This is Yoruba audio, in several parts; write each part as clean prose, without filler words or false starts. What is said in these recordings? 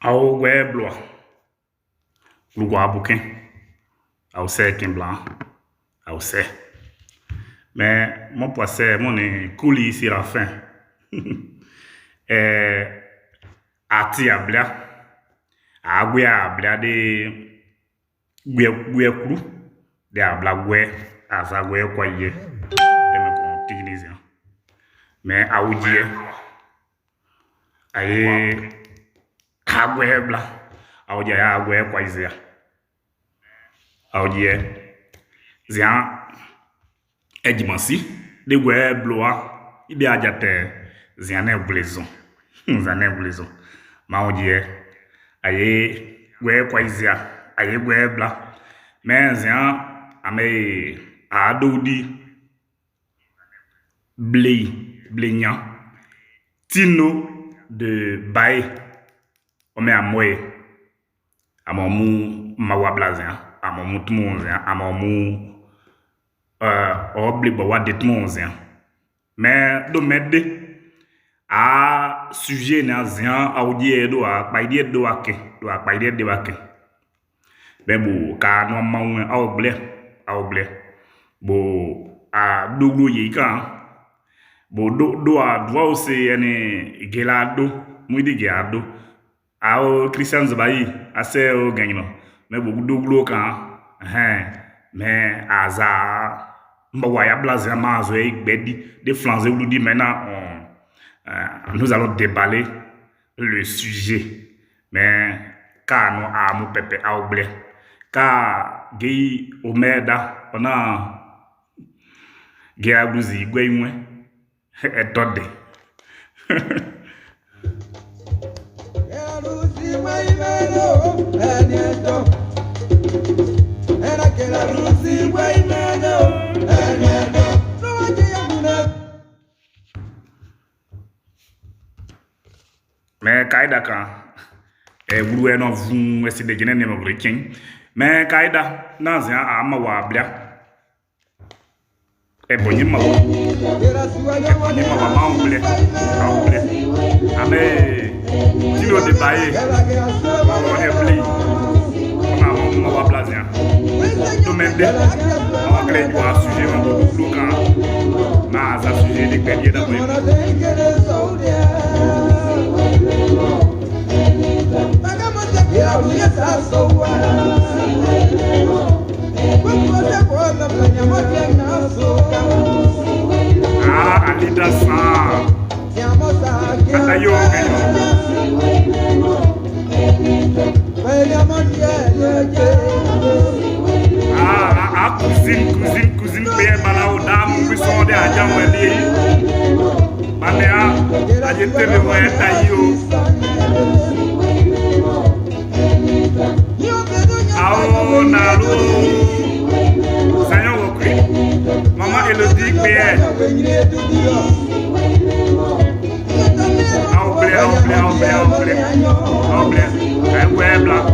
Au ouais blois. Glougois bouquin. Au c'est blanc. Au c'est. Mais mon poisson, mon est couli ici la fin. Ati ablia. Agwe ablia de gwe kru. De abla gwe. Asa gwe kwa ye. De me kon tignize. Mais aoudie. Aye. Agwe bla. Aoudie agwe kwa izia. Aoudie. Zian. Edjimansi. De gwe bloa. Ide ajate. Ziane blaison. Ziane blaison. Ma aoudie. Aye. Gwe kwa izia. Aye gwe bla. Mais zian. Ame. Adoudi. Blégnant. Tino de Baye. Ome amoye. Amomu mawablazen. Amomu tmonzen. Amomu oble bawa de tmonzen. Mais do medde a sujet na zian audie do a paidie do ake. Do a paidie de wake. Ben bo ka no mawen aoble. Bo a dogo ye kan. Bo do a doa ose ene gelado. Mwidi gelado. A Christian Zabayi. Ase o ganyno. Mais bo dogo kan. Mais aza. Mbawaya blazer mazo e gbedi. De flanze ou di maintenant nous allons déballer le sujet. Mais ka no a mu pepe aoble. Ka gei omeda ona gea bluzi gwenwe etode. Mais kaida kan wulu no vun wesi de gene ne mo breking. Mais kaida nanzia ama wa blia. Bonyi ma wa. Bonyi ma wa maoble. Ame tino de Baye. On est pli. On a wa blazia. Do mende. On crée du sujet on do bloquant. Na za sujet de pedier da boy. Ah, Alida Sa. Atayo. Ah, cousine, paye balao dame, puissant de Adjan Weli. Manea, ajete le moyen taillot. Ao nalo. Seigneur Wokri. Maman Elodie paye. Aoble. Ouais, blanc.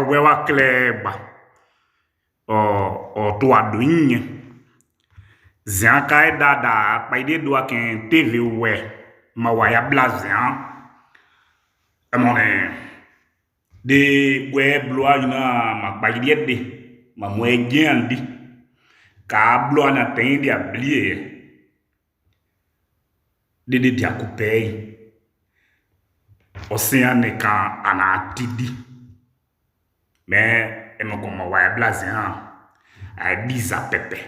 wewa kleba o to adoinye zian kai dada pa ide do aken TV we ma waya blazian amone de we bloa ina ma pa ide de ma mo egiandi ka bloa na ten dia blie de dia coupei océane kan ana tidi mais et mon comme ouais blazian a bisa pepe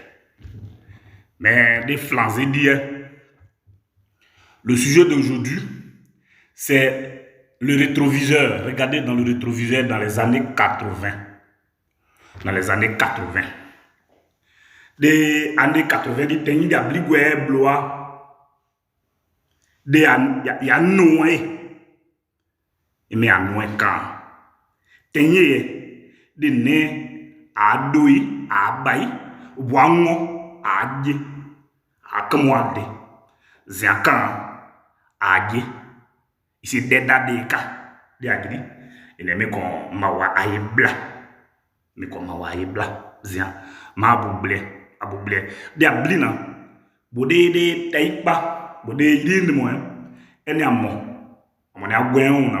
mais des flancs et dire le sujet d'aujourd'hui c'est le rétroviseur. Regardez dans le rétroviseur dans les années 80. Dans les années 80. Des années 80, des tenus de bligoué bloa. Des y a noué. Mais à noué quand. Tenus de né à douy, à baï, wango, à dje, à kamwade. Ziakan, à dje. Ici deda deka de agri ene me kon mawa ayebla me kon mawa ayebla zia ma abuble de ablina bode de taipa bode yindi mo ene amo ne agwen na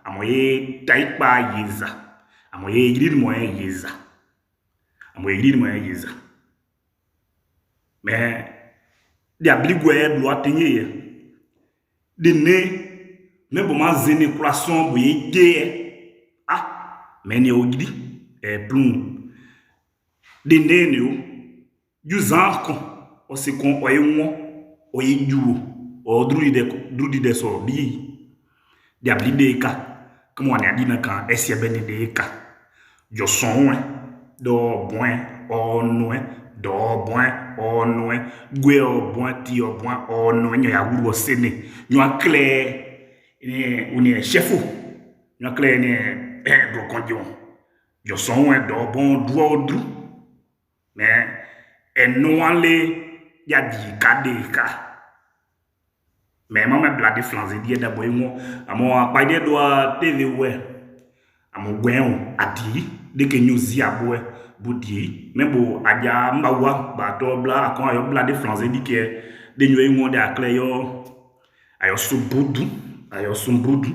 amoye taipa yeza amoye yindi mo yeza amoye yindi mo yeza mais de abligwe bloa tenye de ne mais bon ma zene croissant boye de ah mais ne ogidi plum de nenio du zanko o se kon oyenwo oyejuo o drudi de so bi de abli de ka comme on a dit na kan esie beni de ka jo son do bon o noe do bon o noe gwe o bon ti o bon o noe nya wuro sene nyo clair on est chef nous clair ne do konjon yo son do bon do mais et non aller ya di kadeka mais maman blade flanze die da boy mo amo pa de do TV we amo gwen adi de ke nyuzi abo budi mais bo aja mbawa ba to bla akon yo blade flanze di ke de nyoy mo de akle yo ayo subudu ayo sumbudu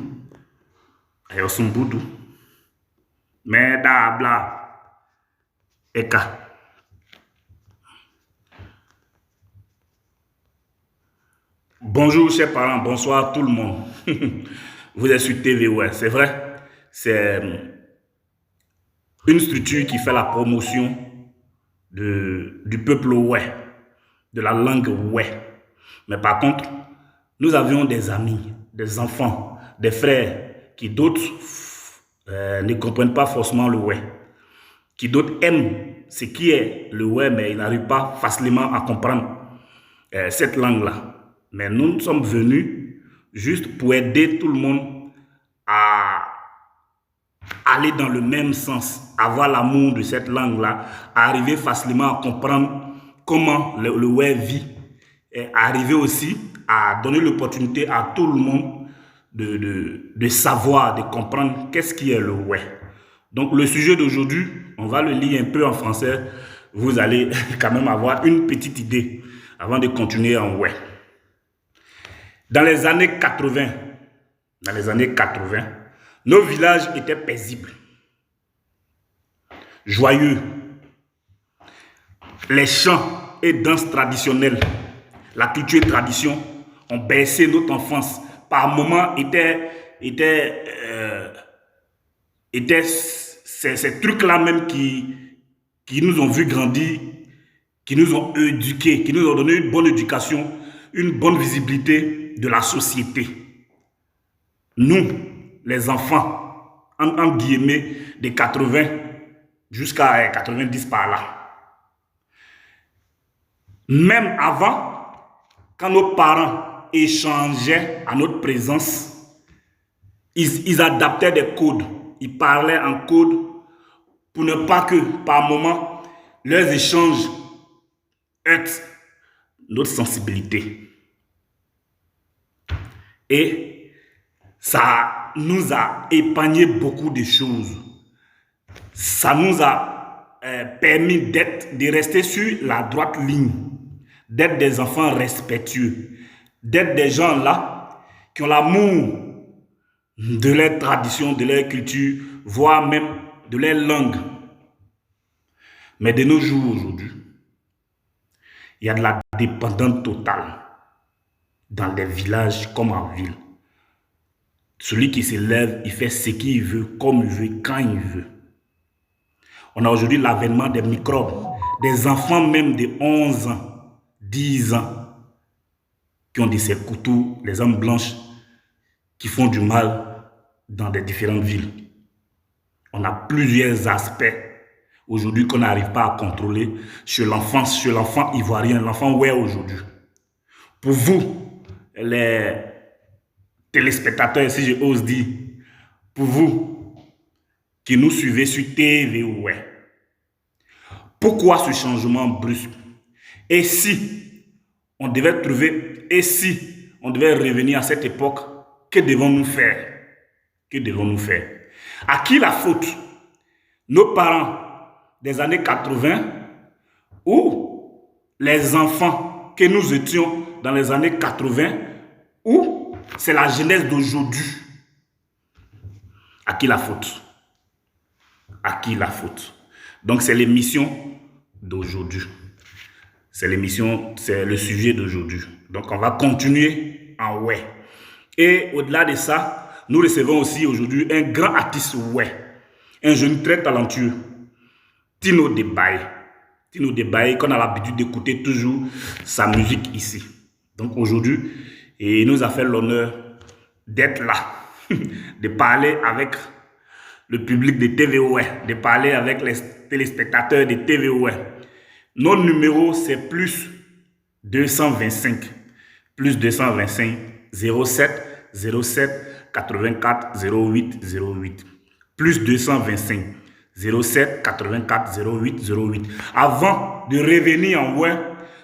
mais da bla eka bonjour chers parents, bonsoir tout le monde. Vous êtes sur TV ouais, c'est vrai, c'est une structure qui fait la promotion du peuple ouais, de la langue ouais. Mais par contre, nous avions des amis, des enfants, des frères, qui d'autres ne comprennent pas forcément le ouais, qui d'autres aiment ce qui est le ouais, mais ils n'arrivent pas facilement à comprendre cette langue-là. Mais nous sommes venus juste pour aider tout le monde à aller dans le même sens, avoir l'amour de cette langue-là, arriver facilement à comprendre comment le ouais vit, et arriver aussi à donner l'opportunité à tout le monde de savoir, de comprendre qu'est-ce qui est le ouais. Donc le sujet d'aujourd'hui, on va le lire un peu en français. Vous allez quand même avoir une petite idée avant de continuer en ouais. Dans les années 80, nos villages étaient paisibles, joyeux. Les chants et danses traditionnelles, la culture et tradition ont bercé notre enfance. Par moments, étaient ces trucs-là même qui nous ont vu grandir, qui nous ont éduqués, qui nous ont donné une bonne éducation, une bonne visibilité de la société. Nous, les enfants, en guillemets, de 80 jusqu'à 90 par là. Même avant, quand nos parents échangeaient à notre présence, ils adaptaient des codes. Ils parlaient en code pour ne pas que, par moment, leurs échanges heurtent notre sensibilité. Et ça nous a épargné beaucoup de choses. Ça nous a permis de rester sur la droite ligne, d'être des enfants respectueux, d'être des gens là qui ont l'amour de leur tradition, de leur culture, voire même de leur langue. Mais de nos jours aujourd'hui, il y a de la dépendance totale dans les villages comme en ville. Celui qui se lève, il fait ce qu'il veut, comme il veut, quand il veut. On a aujourd'hui l'avènement des microbes, des enfants même de 11 ans, 10 ans, qui ont de ces couteaux, les armes blanches, qui font du mal dans des différentes villes. On a plusieurs aspects aujourd'hui qu'on n'arrive pas à contrôler chez l'enfant ivoirien, l'enfant ouais aujourd'hui. Pour vous, les téléspectateurs, si je ose dire, pour vous qui nous suivez sur TV, ouais, pourquoi ce changement brusque? Et si on devait revenir à cette époque, que devons-nous faire? Que devons-nous faire? À qui la faute? Nos parents des années 80 ou les enfants que nous étions dans les années 80 ou c'est la jeunesse d'aujourd'hui? À qui la faute? À qui la faute? Donc c'est l'émission d'aujourd'hui. C'est l'émission, c'est le sujet d'aujourd'hui. Donc on va continuer en ouais. Et au-delà de ça, nous recevons aussi aujourd'hui un grand artiste ouais, un jeune très talentueux, Tino Debaye. Tino Debaye, qu'on a l'habitude d'écouter toujours sa musique ici. Donc aujourd'hui, il nous a fait l'honneur d'être là, de parler avec le public de TVOE, de parler avec les téléspectateurs de TVOE. Notre numéro, c'est plus 225, 07 07 84 08 08, plus 225 07 84 08 08. Avant de revenir en ouais,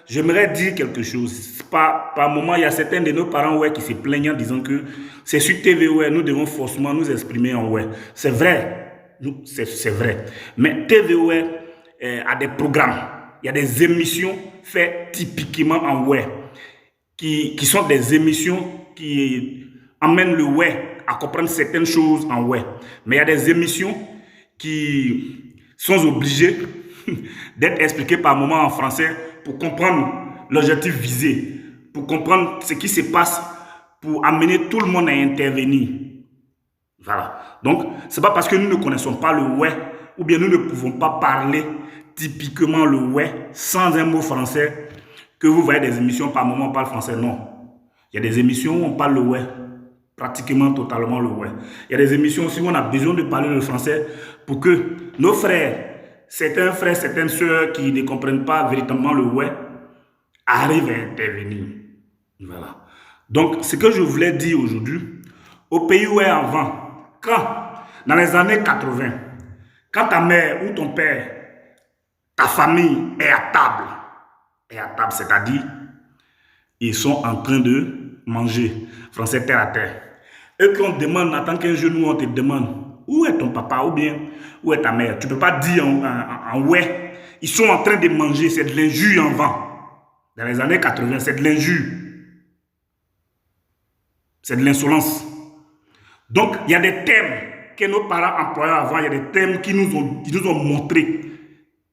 j'aimerais dire quelque chose. Par moment, il y a certains de nos parents ouais qui se plaignent en disant que c'est sur TVOE, nous devons forcément nous exprimer en ouais. C'est vrai, c'est vrai. Mais TVOE a des programmes, il y a des émissions faites typiquement en ouais, qui sont des émissions qui amènent le ouais à comprendre certaines choses en ouais. Mais il y a des émissions qui sont obligées d'être expliquées par moment en français pour comprendre l'objectif visé, pour comprendre ce qui se passe, pour amener tout le monde à intervenir. Voilà. Donc, ce n'est pas parce que nous ne connaissons pas le ouais, ou bien nous ne pouvons pas parler typiquement le ouais sans un mot français, que vous voyez des émissions par moment on parle français. Non. Il y a des émissions où on parle le ouais, pratiquement totalement le ouais. Il y a des émissions aussi où on a besoin de parler le français pour que nos frères, certaines sœurs qui ne comprennent pas véritablement le ouais, arrivent à intervenir. Voilà. Donc, ce que je voulais dire aujourd'hui, au pays où est avant, quand, dans les années 80, quand ta mère ou ton père, ta famille est à table, c'est-à-dire, ils sont en train de manger, français terre à terre. Et qu'on te demande, en tant qu'un jeune, on te demande, où est ton papa ou bien, où est ta mère? Tu ne peux pas dire en ouais. Ils sont en train de manger, c'est de l'injure en vent. Dans les années 80, c'est de l'injure. C'est de l'insolence. Donc, il y a des thèmes que nos parents employaient avant, il y a des thèmes qui nous ont montré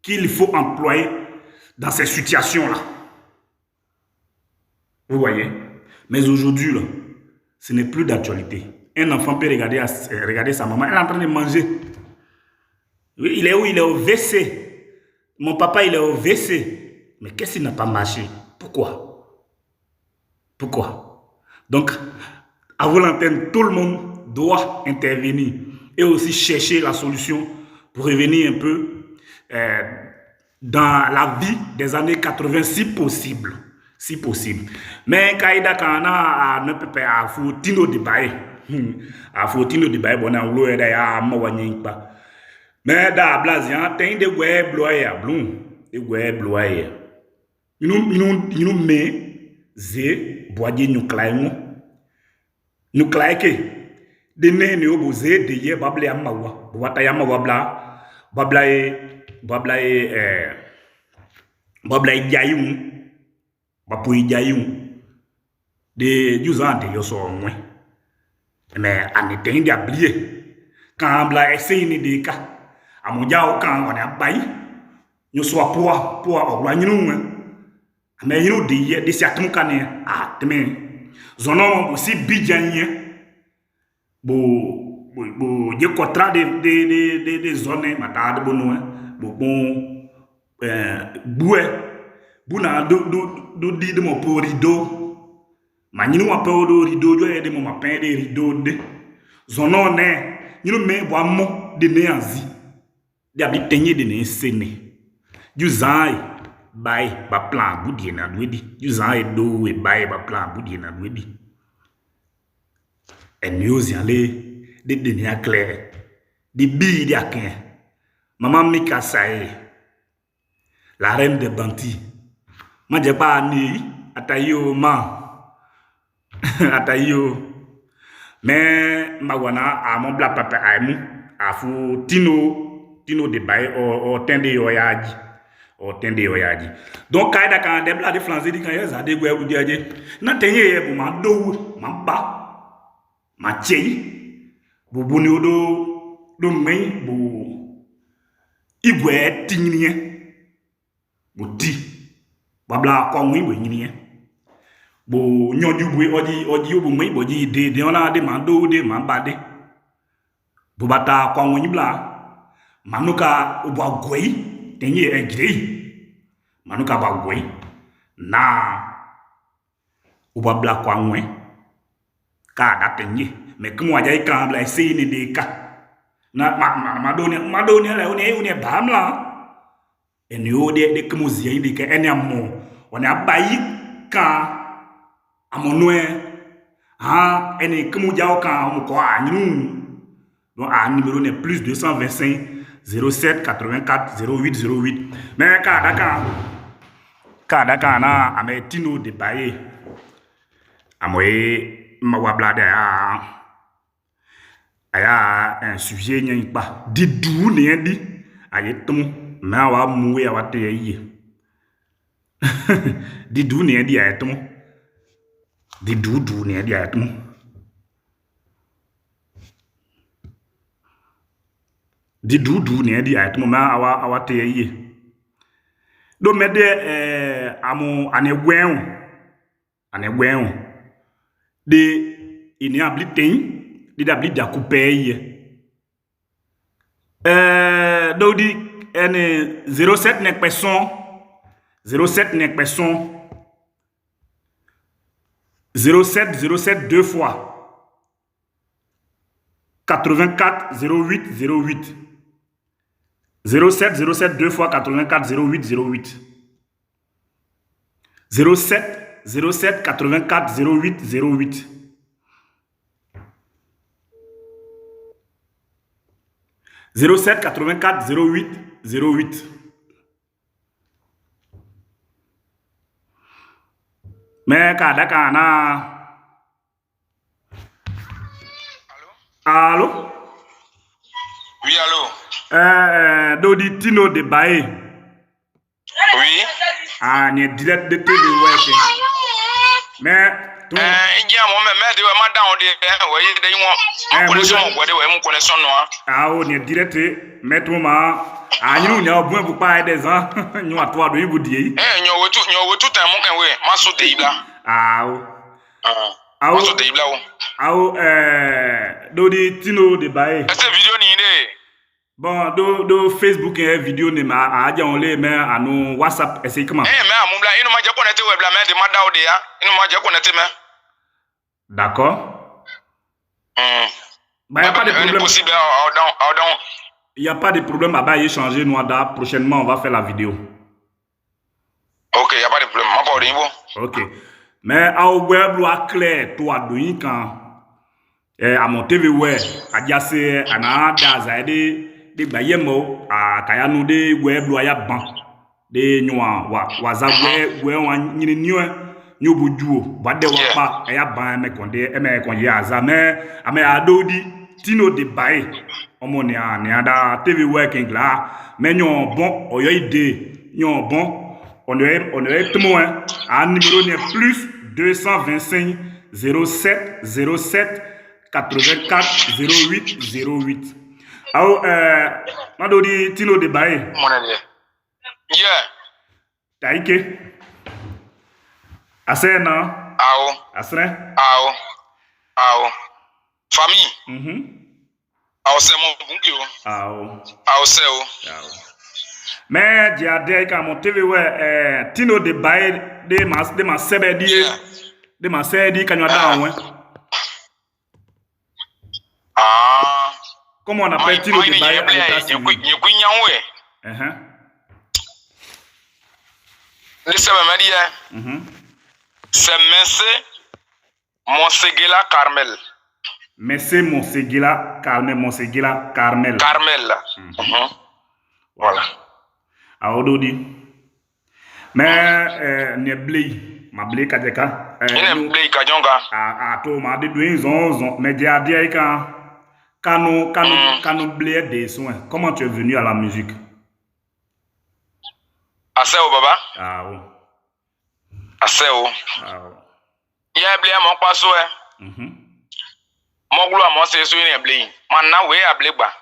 qu'il faut employer dans ces situations-là. Vous voyez? Mais aujourd'hui, là, ce n'est plus d'actualité. Un enfant peut regarder sa maman, elle est en train de manger. Oui, il est où? Il est au WC. Mon papa, il est au WC. Mais qu'est-ce qui n'a pas marché? Pourquoi? Pourquoi? Donc, à vous l'antenne, tout le monde doit intervenir et aussi chercher la solution pour revenir un peu dans la vie des années 80, si possible. Si possible. Mais Kaïda Kana ne peut pas faire Tino Debaye. A faire Tino Debaye, bon, on l'a aidé à m'envoyer pas. Mais da Blasian, t'as des ouais bloyés à Blum. Des ouais bloyés. Nous met zé, boyer nous claïmons. Nous claïque. De ne ne obosé de ye bable amawa. Bwata yamawa bla. bablaye jayum bapu jayum de juzante yo so nwe mais anete ndi ablié quand bla essaye ni de ka amuja o kan on abai nyo so poa ogwa nyinu nwe mais yinu de si atum kan teme zono bo si bidjanye bo je contrat de zone mata de bono bo bon boué buna do di de mo po rideau manyinu wa po do rideau jo e de mo ma pen de rideau de zono ne nyinu me bo ammo de ne anzi de abi tenye de ne sene ju zai bai ba plan budie na duedi ju zai do e bai ba plan budie na duedi en yosi ale de ne clair de bi de akin maman Mika Sae la reine de Banti ma je pa ni atayo ma atayo mais magwana a mon bla papa aimu afu tino de bay o tende yoyaji donc kaida kan de bla de flanzer di kan yeza de gwe bu diaje na tenye ye bu ma do ma ba ma chei bu buni do mei bu igwe tinye bu ti babla kwa mwi bu nyinye bo nyoju bu odi bu mei bo ji de ona de ma do de ma ba de bu bata kwa mwi bla manuka ubwa gwei tenye egre manuka ba gwei na ubwa bla kwa mwe ka da tenye me kuma ja ka bla se ni de ka na madoni la une bamla eni ode de kumuzi indi ke eni amo ona bayi ka amonwe eni kumuja o ka mo ko anyu donc a numéro ne plus 225 07 84 08 08 mais ka daka na ametino de baye amoye mawablade aya un sujet nyen pa didu ne di ayetum na wa mu ya wate yi didu ne di ayetum didu ne di ayetum didu ne di ayetum ma awate yi do mede amu anegwen de ini ablitin di dabli da coupé do di ene 07 nek person 07 deux fois 84 08 08 07 deux fois 84 08 08 07 84 08 08 07 84 08 08 mais kadaka na allô oui allô dodi tino de bae oui ni direct de télé ouais mais mo me de ma down de we de won connexion mo gode we mo connexion no ni direct mais to ma anyu nya obu bu pa des ans nyu atwa do ibu die nyo wetu tan mo kan we ma so de ibla ma so de ibla wo dodi tino de bae ese video ni de bon do Facebook et vidéo ne ma aja on le mais anu WhatsApp essaye comment mais amubla inu ma je connecter we bla mais de ma dawo de ya inu ma je connecter mais d'accord bah y a pas de problème possible il y a pas de problème bah y changer noada prochainement on va faire la vidéo OK y a pas de problème ma pas de niveau OK mais au web lo clair toi doyin kan à mon TV ouais adiase ana da zaide de bayemo a kayanu de web lo ya ban de nwa wa za we wa nyini nyobujuo bade wa pa ya ban me konde e me konye azame ame adodi Tino de Baye. Omoni a da TV working là. Mais nyon bon, oyo ide. Nyon bon. On est témoin. Un numéro n'est plus 225 07 07 84 08 08. Alors, Madodi Tino de Baye. Yeah. Taïke. Asena. Ao. Asena. Ao. Famille. Ao c'est mon bungio. Ao c'est o. Mais diade ka mon TV ouais Tino de Baye de ma sebedi de ma sedi kanyo da won. Comment on appelle Tino de Baye à l'état civil? C'est Messé Monseguela Carmel. Messé Monseguela Carmel. Voilà. Aododi. Mais ne blé, ma blé kadeka. Ne blé kadjonga. To ma de douin zon mais dia ka Kano blé des soins. Comment tu es venu à la musique? Aseo baba. Aseo. Ya blé mon paso Mon glo mo se so ni blé. Man na we ablé gba.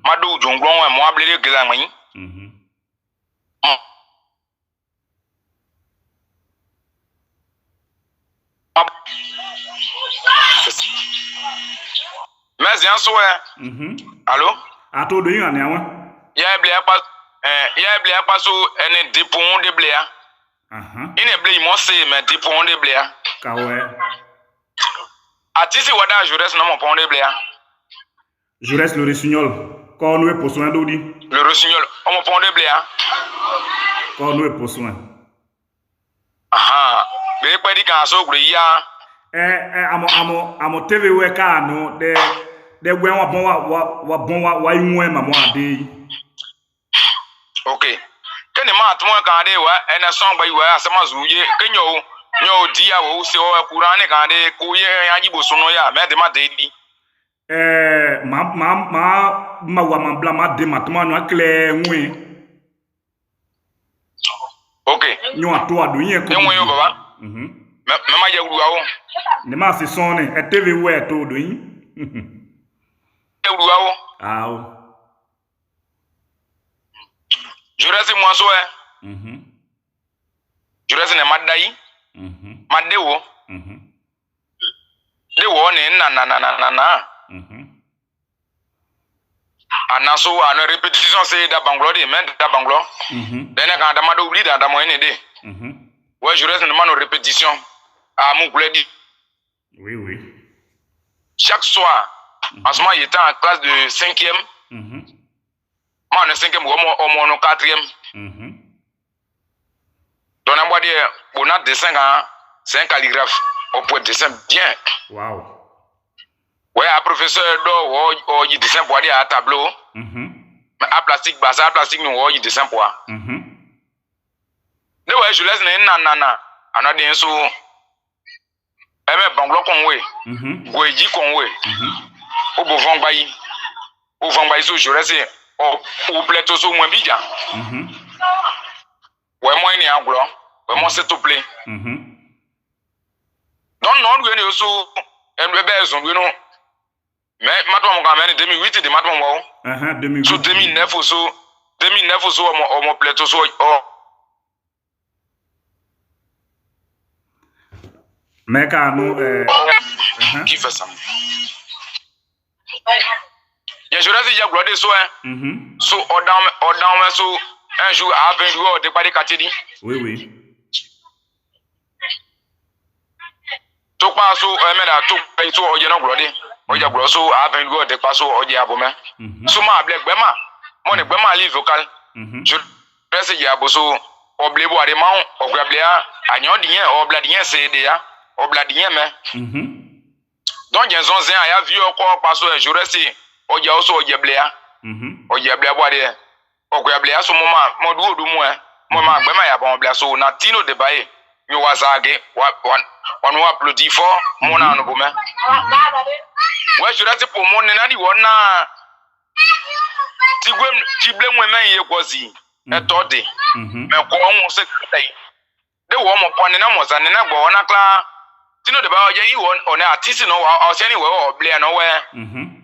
Ma do jonglon we mo ablé de glan yin. Mais bien sûr. Allô? Ato do yin ane awon. Ya blé pas so ene dipon de blé a. Ine blé mo se me dipon de blé a. Ka ouais. Atisi wada Jures na mon pon de blé a. Jures le Rossignol. Ko nou e pour soin dodi. Le Rossignol, on mon pon de blé a. Ko nou e pour soin. Be pe di kan so gure ya. Amo TV we ka no de gwe wa bon wa yunwe ma mo ade. Okay. Keni ma atmo kan de wa ene son gba yiwa asema zuye kenyo nyo dia wo se o Qur'an kan de ko ye yajibo sono ya me de ma de di. Ma wa ma bla ma de matma no akle nwe. Okay. Nyo ato ado yin ko. Nwe yo baba. Me ma je ruwa wo. Ne ma se son e TV we to do yin. Ruwa wo. Juresi mwanso Juresi ne madai. Madewo. Dewo ne na. Anaso ano répétition c'est da banglo de men da banglo. Dene kan da mado oubli da mo ene de. Ouais, Juresi ne mano répétition. Mon collègue dit. Oui. Chaque soir, en ce moment, il était en classe de 5e. Moi, en 5e, on est 4e. Donc, on va dire, on a dessin, c'est un calligraphe. On peut dessin bien. Wow. Ouais, un professeur, il dessin pour aller à tableau. Mais à plastique, à plastique, nous, il dessin pour. Ouais, je laisse nana. On a des sous. Banglo konwe. Gweji konwe. O bo vangbayi. O vangbayi so Juresi o pleto so mwen bija. Ouais moi ni anglo. Ouais moi s'il te plaît. Don non we ni so enbe zo we no. Mais matwa mo kan 2008 de matwa mo. 2008. So 2009 so o mo pleto so Mais quand nous qui fait ça? Il y a Juresi ya glode so so odam so un jour à 20 jours de pas de katedi. Oui. To pa so me da to pe so oje na glode. Oje glode so à 20 jours de pa so oje abome. So ma ble gbema. Mo ne gbema li vocal. Juresi ya bo so oble bo ade ma ogblea anyo diyen obla diyen se de ya. Obladien me. Donc j'ai zonzin a vu encore parce que Juresi oja oso ojeblea. Ojeblea bo de. Ojeblea so moment mo du mo ma gbe ma ya bon oblea so na Tino de Baye mi wazage on nous applaudit fort mon anu bo me ouais je rate pour mon nena di wona ti gwem ti ble mo men ye gozi e to de me ko won se kai de wo mo pon na mo za ne na gbo wona kla ti no de ba je yi won on artist no wa o se ni we o ble no we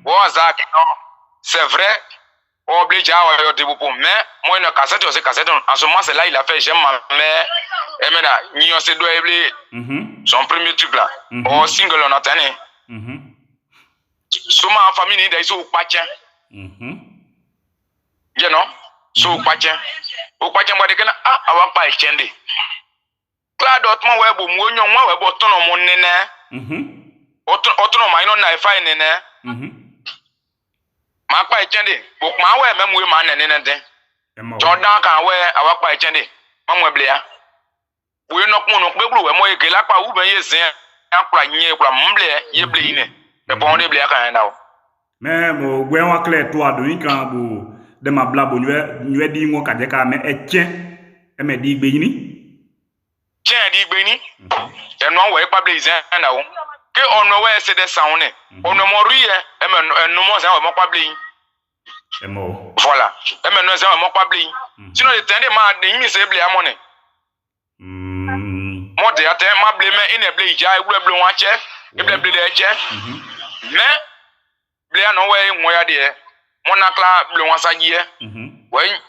wo za ke no c'est vrai o ble ja wa yo de bu mais moi une cassette o se cassette en ce moment c'est là il a fait j'aime ma mère et maintenant ni on se doit ble son premier truc là o single on attend suma famille ni dai so pachen you know so pachen o pachen mo de kana awa pa chende kla dot mo we bo mu onyon wa we bo tono mo nene otono ma ino na fa nene ma pa chende bo ma we memu we ma nene den jordan kan we awa pa chende ma mo ble ya we no kun no pe bru we mo e ke la pa u ben ye zin akura yin akura mble ye ble ine e bon de ble kan na o mais mo gwe wa clear to ado yin kan bo de ma blabo nywe di ngo kaje ka me etien e me di gbe yin ni tien di gbe ni e no we pa ble zin na o ke ono we se de sound ne ono mo ri e me no mo zan we mo pa ble yin e mo voilà e me no zan we mo pa ble yin sino de tende ma de yin se ble amone mo de ate ma ble me ine ble ja e ble wa che e ble de che mais ble no we mo ya de mo na kla ble wa sa ji we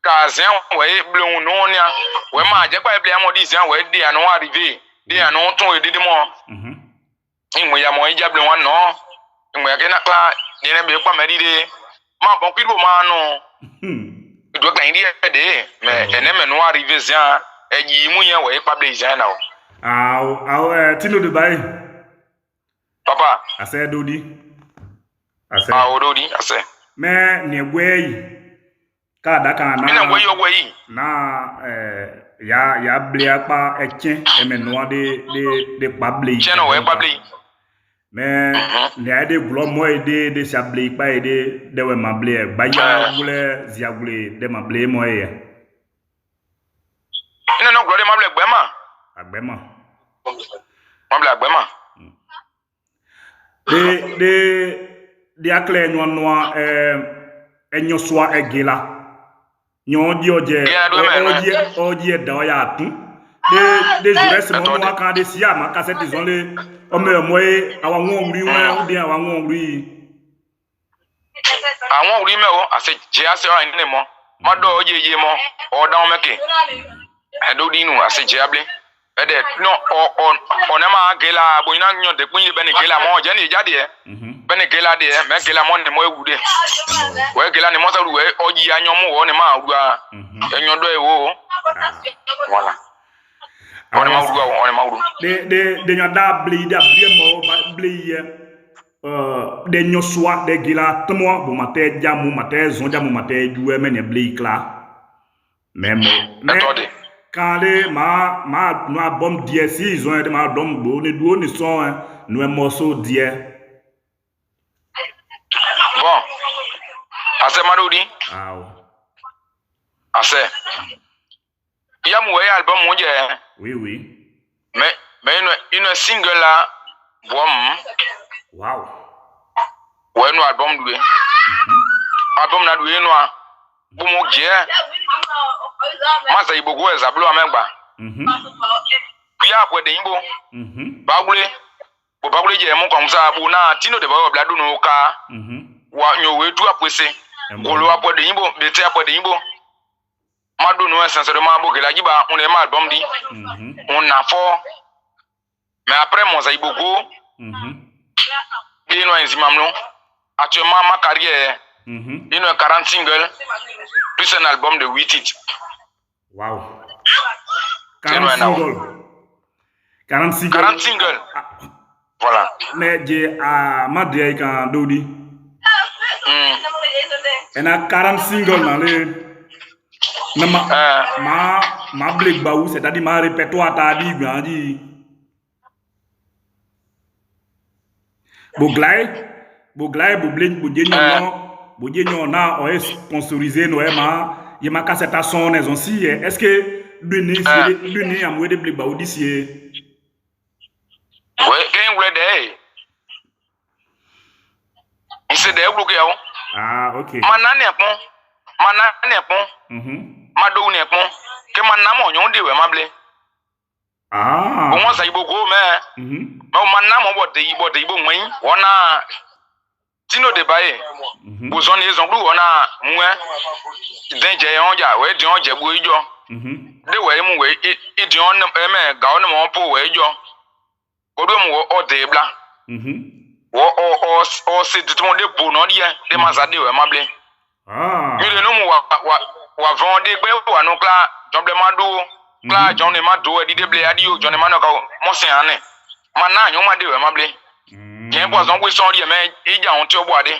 ka zan we ble no nia we ma je pa ble amodi zan we de anu arrivé de anu tun e de mo imo ya mo ija ble wa no imo ya ke na kla de ne be pa me de ma bon ki bo ma no do ka indi e de mais ene me no arrivé zan e ji mu yan we pa ble zan na o tino de bay papa ase dodi ase ododi ase me ne gweyi ka da kan na ina gweyi ogweyi na ya ble apa etien e me no de pa ble cheno we pa ble me ne de glo mo de sa ble pa de we ma ble ba ya gule zia gule de ma ble mo e ina no glo de ma ble gbema agbema ma ble agbema de akle nwa enyo soa egela nyo di oje da ya tun de jures mo nwa kan de sia ma cassette disons le o me moye awon ori won o bien awon ori me o ase je ase o ni mo ma do oje mo o da o meke e do di nu ase je able e de no o na ma gela bo ina nyo de kun ye be ni gela mo je ni jade e bene gela de me gela mo ne mo ewude we gela ni mo sa ru we oji anyo mo wo ne ma ru a enyo do e wo voilà on ma ru de nyo da bli da bli mo bli de nyo soa de gela tmo bo mate jamu mate zon jamu mate juwe me ne bli kla memo me kale ma no album die si ils ont ma album bo ne duo ni son no morceau die bon ase marudi ase ya mu we album mo je oui mais une single là bom wow we no album duwe album na duwe no a bu mo je masa ibogo ezablo amegba ya po de yimbo bagule je mu kon sa bu na tino de ba bladu no ka wa nyo we tu apose golo apo de yimbo bete apo de yimbo madu no esense de ma bo ke la jiba on e ma album di on na fo mais après mon sa ibogo no enzimam no actuellement ma carrière une 40 singles plus un album de 8 titres. Wow. 40 singles. Voilà. Mais j'ai à Madrid quand Dodi. Et na 40 singles dans les ma blague baou, c'est-à-dire ma répertoire t'a dit bien dit. Boglay Boudjenyo na o sponsorisé no ma yema cassette son aussi est-ce que l'uni amwe de blague baou d'ici we ken we de nse de ebru ke o Ah, okay. mana ne pon mado ne pon ke mana mo nyon de we mable Ah. o won sa ibo go me me mana mo bo de ibo nwan wona tino de bae bo so ni so glu wona nwe denje yon ja we di on je bo ijo de we mu we di on me ga on mo po we ijo odo mu o de bla o se de ton de bo no die de mazade we mable Ah. mi le no mu wa von de pe wa no kla joble madu kla jon ne madu e di de ble adi o jon ne manu ka mo se ane mana nyon ma de we mable jen bo so we so ri me ija on ti o bo ade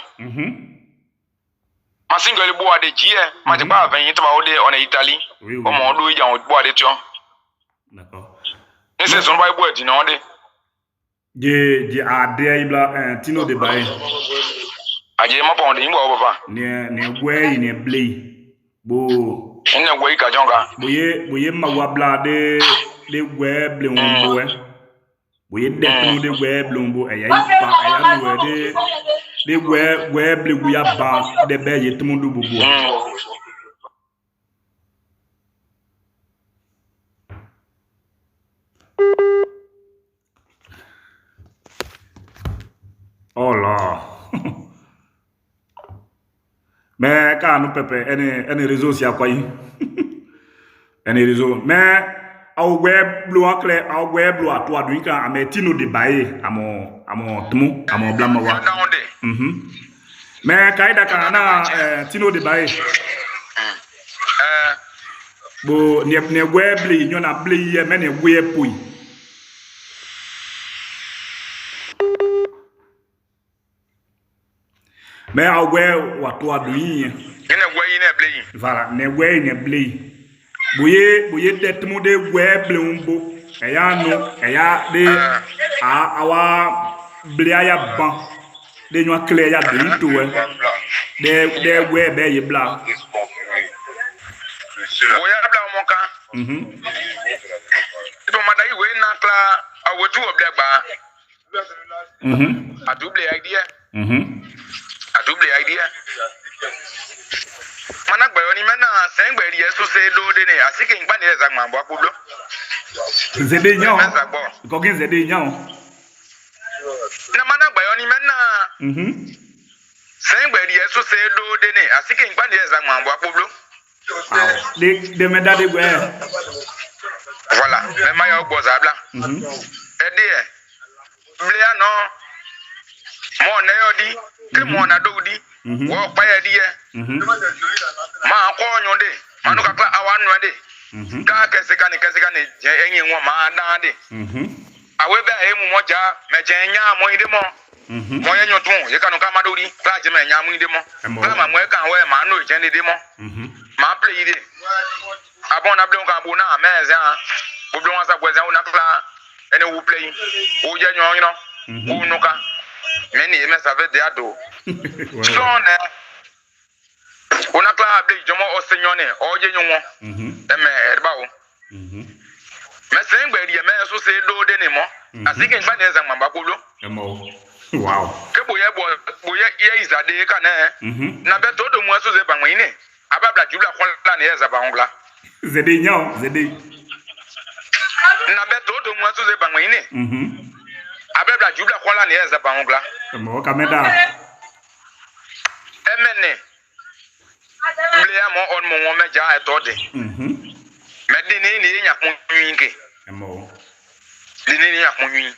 ma single bo ade ji e ma ti pa ven yin to ba o de on Italy o mo do ija on bo ade ti o D'accord. ni se so ba bo adi no de Je ade ibla tino de bae. aje ma pon de yin bo papa Ne we ne blay. Bo ina we ka jonga boye ma wabla de we blombo boye de tino de we blombo e ya pa ya no de we blegu ya ba de be ye timo do bobo. Oh là. Mais quand nous pepe ene réseau si akwa yi. Ene réseau mais au web blue akle au web blue atwa do kan ametino de bae amo tmu amo blama wa. Mais kaida kan na tino de bae. Bo ne web blue nyona blue ye me ne we poi. Mais au web watwa do yi. ina we ina ble yin Voilà, ne we ne blé. Boye detmu de we blumbo. Eya no, eya de awa blé aya ban. De nwa clé ya de to we. De we be ye bla. o ya bla mo kan to mada yi we na kla awotu o ble gba adouble idea adouble idea mana gba yo ni mena sen gba ri eso se do de ne asike ngba ni eza gba bo apulo Zede nyon. Ko ki zede nyon. na mana gba yo ni mena sen gba ri eso se do de ne asike ngba ni eza gba bo apulo De meda de we. voilà me ma yo gbo za bla e de e ble ano mo na yo di ke mo na do di wo pa ya di e ma ko nyon de manu ka kla awanu de ka kese ka ni je enyin wo ma da de awe be e mu moja me je nya mo ide mo mo ye nyotun ye kanu ka ma do di ka je me nya mo ide mo ka ma mo e kan we ma no je ni de mo ma play ide abon na ble ka bu na ameze ha bu ble wa sa bwe za una kla ene wu play o je nyon no o nuka meni me sa ve de ado so ne una kla ble jomo o senyone o je nyonwo eme erba wo me sen gba ri me so se do de ne mo asike ngba ne za mamba ko lo Emo. Wow. ke boye ye izade ka na na be to do mu so se ba wan ni ababla jubla kwala ne za ba ngla Zede nyon, zede. na be to do mu so se ba wan ni ababla jubla kwala ne za ba ngla Emo kameda. emene ble amo on mo meja eto de medini ni nya kun yinke Emo. dini ni nya kun yin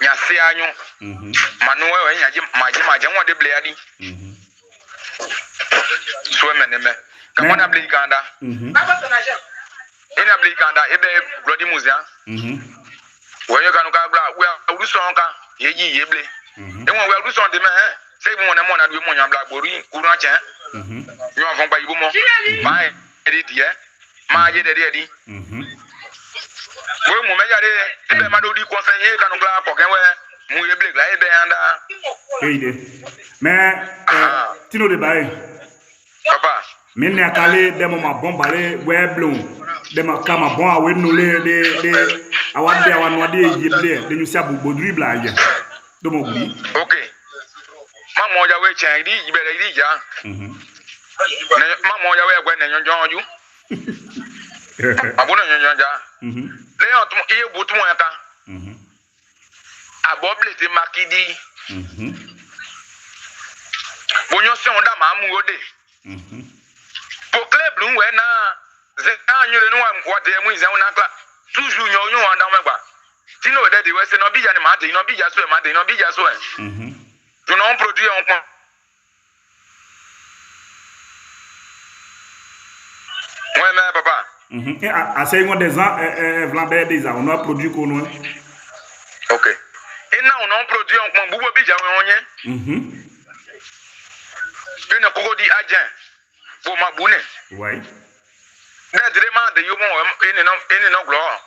nya se anyo manu we nya ji maje won de ble adi so emene me kamona ble kanda ina ble kanda ebe brody muzia wenyo kanu ka bla we uruson ka yeji yeble enwo we uruson de me se mo na du mo nya bla gbori kuran chen yo afon gba ibo mo ma edi die ma je de di we mo meja de ebe ma do di konsen ye kanu bla ko ken we mu yeble gla ebe anda Eide. Mais tino de bae. papa Mene akale demo ma bombale we blum. Dema kama bon awe no le awade awano ade yeble de nyusia bo dribble aye. Do mo gudi. Okay. Mama ya we chen di ibere di ja. Mama ya we gwe ne nyonjon ju. Abuna nyonjon ja. Le on tum iye butu mo yaka. Aboble te makidi. Bonyo se onda ma mu ode. Po club lu we na ze anyu no wa de mu izan na kla. Toujours nyo onda megba. Tino de we se no bija ni ma de no bija so e ma de no bija so e. Tu non produit en point. Ouais, mais papa. Assez on des ans Vlambert des ans on a produit qu'on nous. OK. Et là on a produit en point bubo bija on yen. Une cocodi agent pour ma boune. Ouais. D'être de yo bon in no gloire.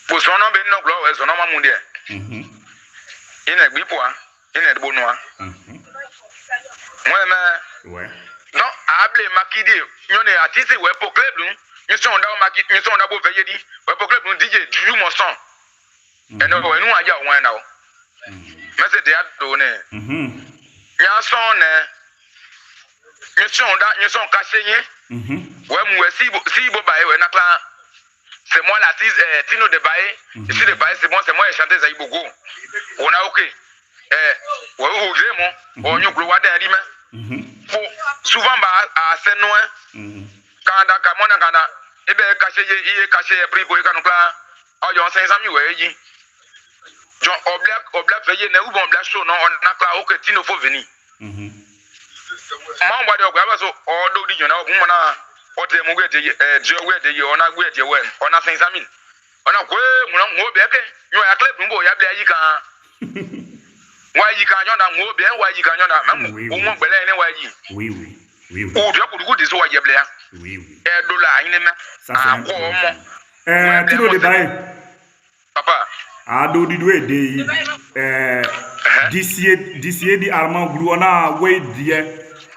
Pour son nom ben no gloire son nom mamunde. Ina gbi po a. Ina de bonua. Ouais mais. Ouais. Non, able makidi nyone artiste we po club nu. Ni so onda makidi, ni so onda bo veye di. We po club nu DJ du mo son. Eno we nu aja won na o. Message de ado ne. Nya son ne. Ni so ka senye. We mu we si bo bae we na kla. C'est moi l'artiste Tino de Bae. Ici de Bae c'est bon, c'est moi qui chanter Zaïbogo. On a OK. Ouais vraiment on yo gloire de rime souvent ba a senoi kanda ka mona kanda ebe caché iye caché prix ko kanu kla o yo 500 000 we yi jo oblak veye na u bon black show no on na kla OK Tino faut venir ma ngwa de ogba ba so o do di jona o kun na o te mu gwe de je we de ona gwe de we ona 500 000 ona ko mu na ngo be ke yo ya clip mbo ya bia yi kan Why you can't know bien, why you can't know, woman, but anyway, we. Oh, you could go this way, Blair. We. $1 in a Tino de Bae. Papa. I do the way this year the Armand Gluana way, dear.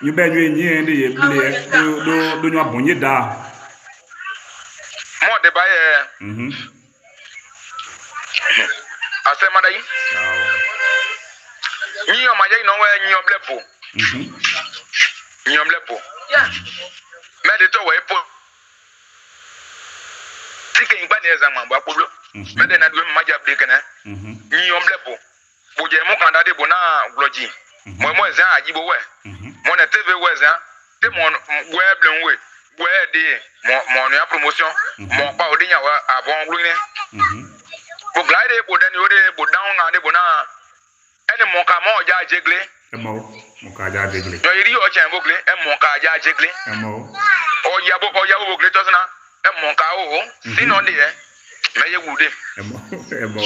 You bet you in here and the Blair. Do not bonnet da. More the Bae. I said, Madame. Ni o ma je no we ni oblepo ni oblepo me de to we po tikin gba ni exam gba poblo me de na do ma ja break na ni oblepo bo je mo kan dade bo na gloji mo exam ajibo we mo na tv we exam te mo we blen we de mo no promotion mo pa odinya wa abon glu ni bo glide bo den ore bo down na de bo na ene monka mo ja jegle monka ja jegle yo iri o chen bogle monka ja jegle o ya bo bogle to na monka o si no de me ye wude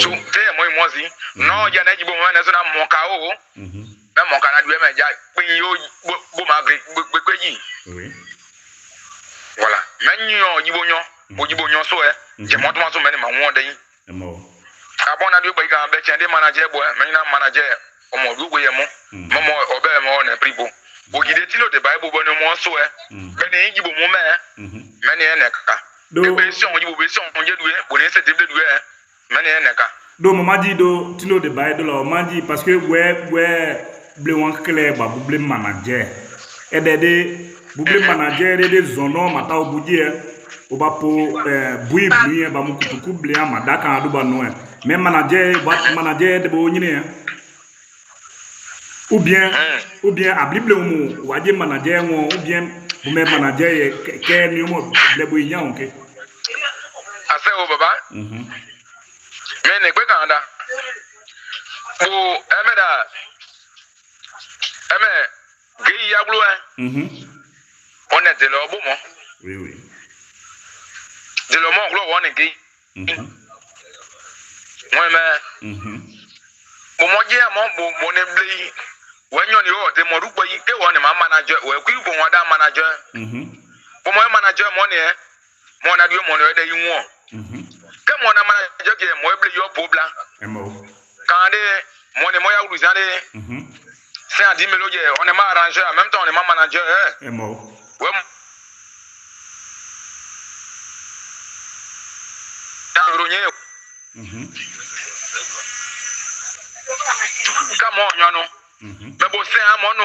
so te mo imozi no ja na jibo mo na so na monka o me monka na duwe me ja pin yo bo ma gbe yi voilà me nyo jibo nyo so je mo to so me ni ma won de yi abona bi gbe kan be chende manager boy me na manager o mo dugo ye mo mo obe mo na pribo o gide Tino de Bible bo no mo so be ni gibo mo me ni ene ka do be si on gibo be si on je duwe bo ni se de duwe me ni ene ka do mama di do Tino de Bible lo mama parce que we ble wan clair ba bu ble manager e de bu ble manager de zono mata obudi o ba po bui ba mu kutuku ble amadaka adu ba no mais manager de bo nyine ou bien ablible mu waje manager won ou bien bu me manager ke ni mo le bo yin onke ase o baba me ne gbe kan da o eme ge ya blu on est de lo bo mo oui de lo mo glo won ge moi mo je mo ne blei wanyo ni o de mo rugbo yi ke won ni ma manager we ku bo won da manager bo mo manager mo ne mo na dio mo no de yi won ke mo na manager ke mo blei yo pobla kan de mo ne mo ya uru zande c'est un 10 melo je on est ma arranger en même temps on est ma manager we nye come on you know me bo se am no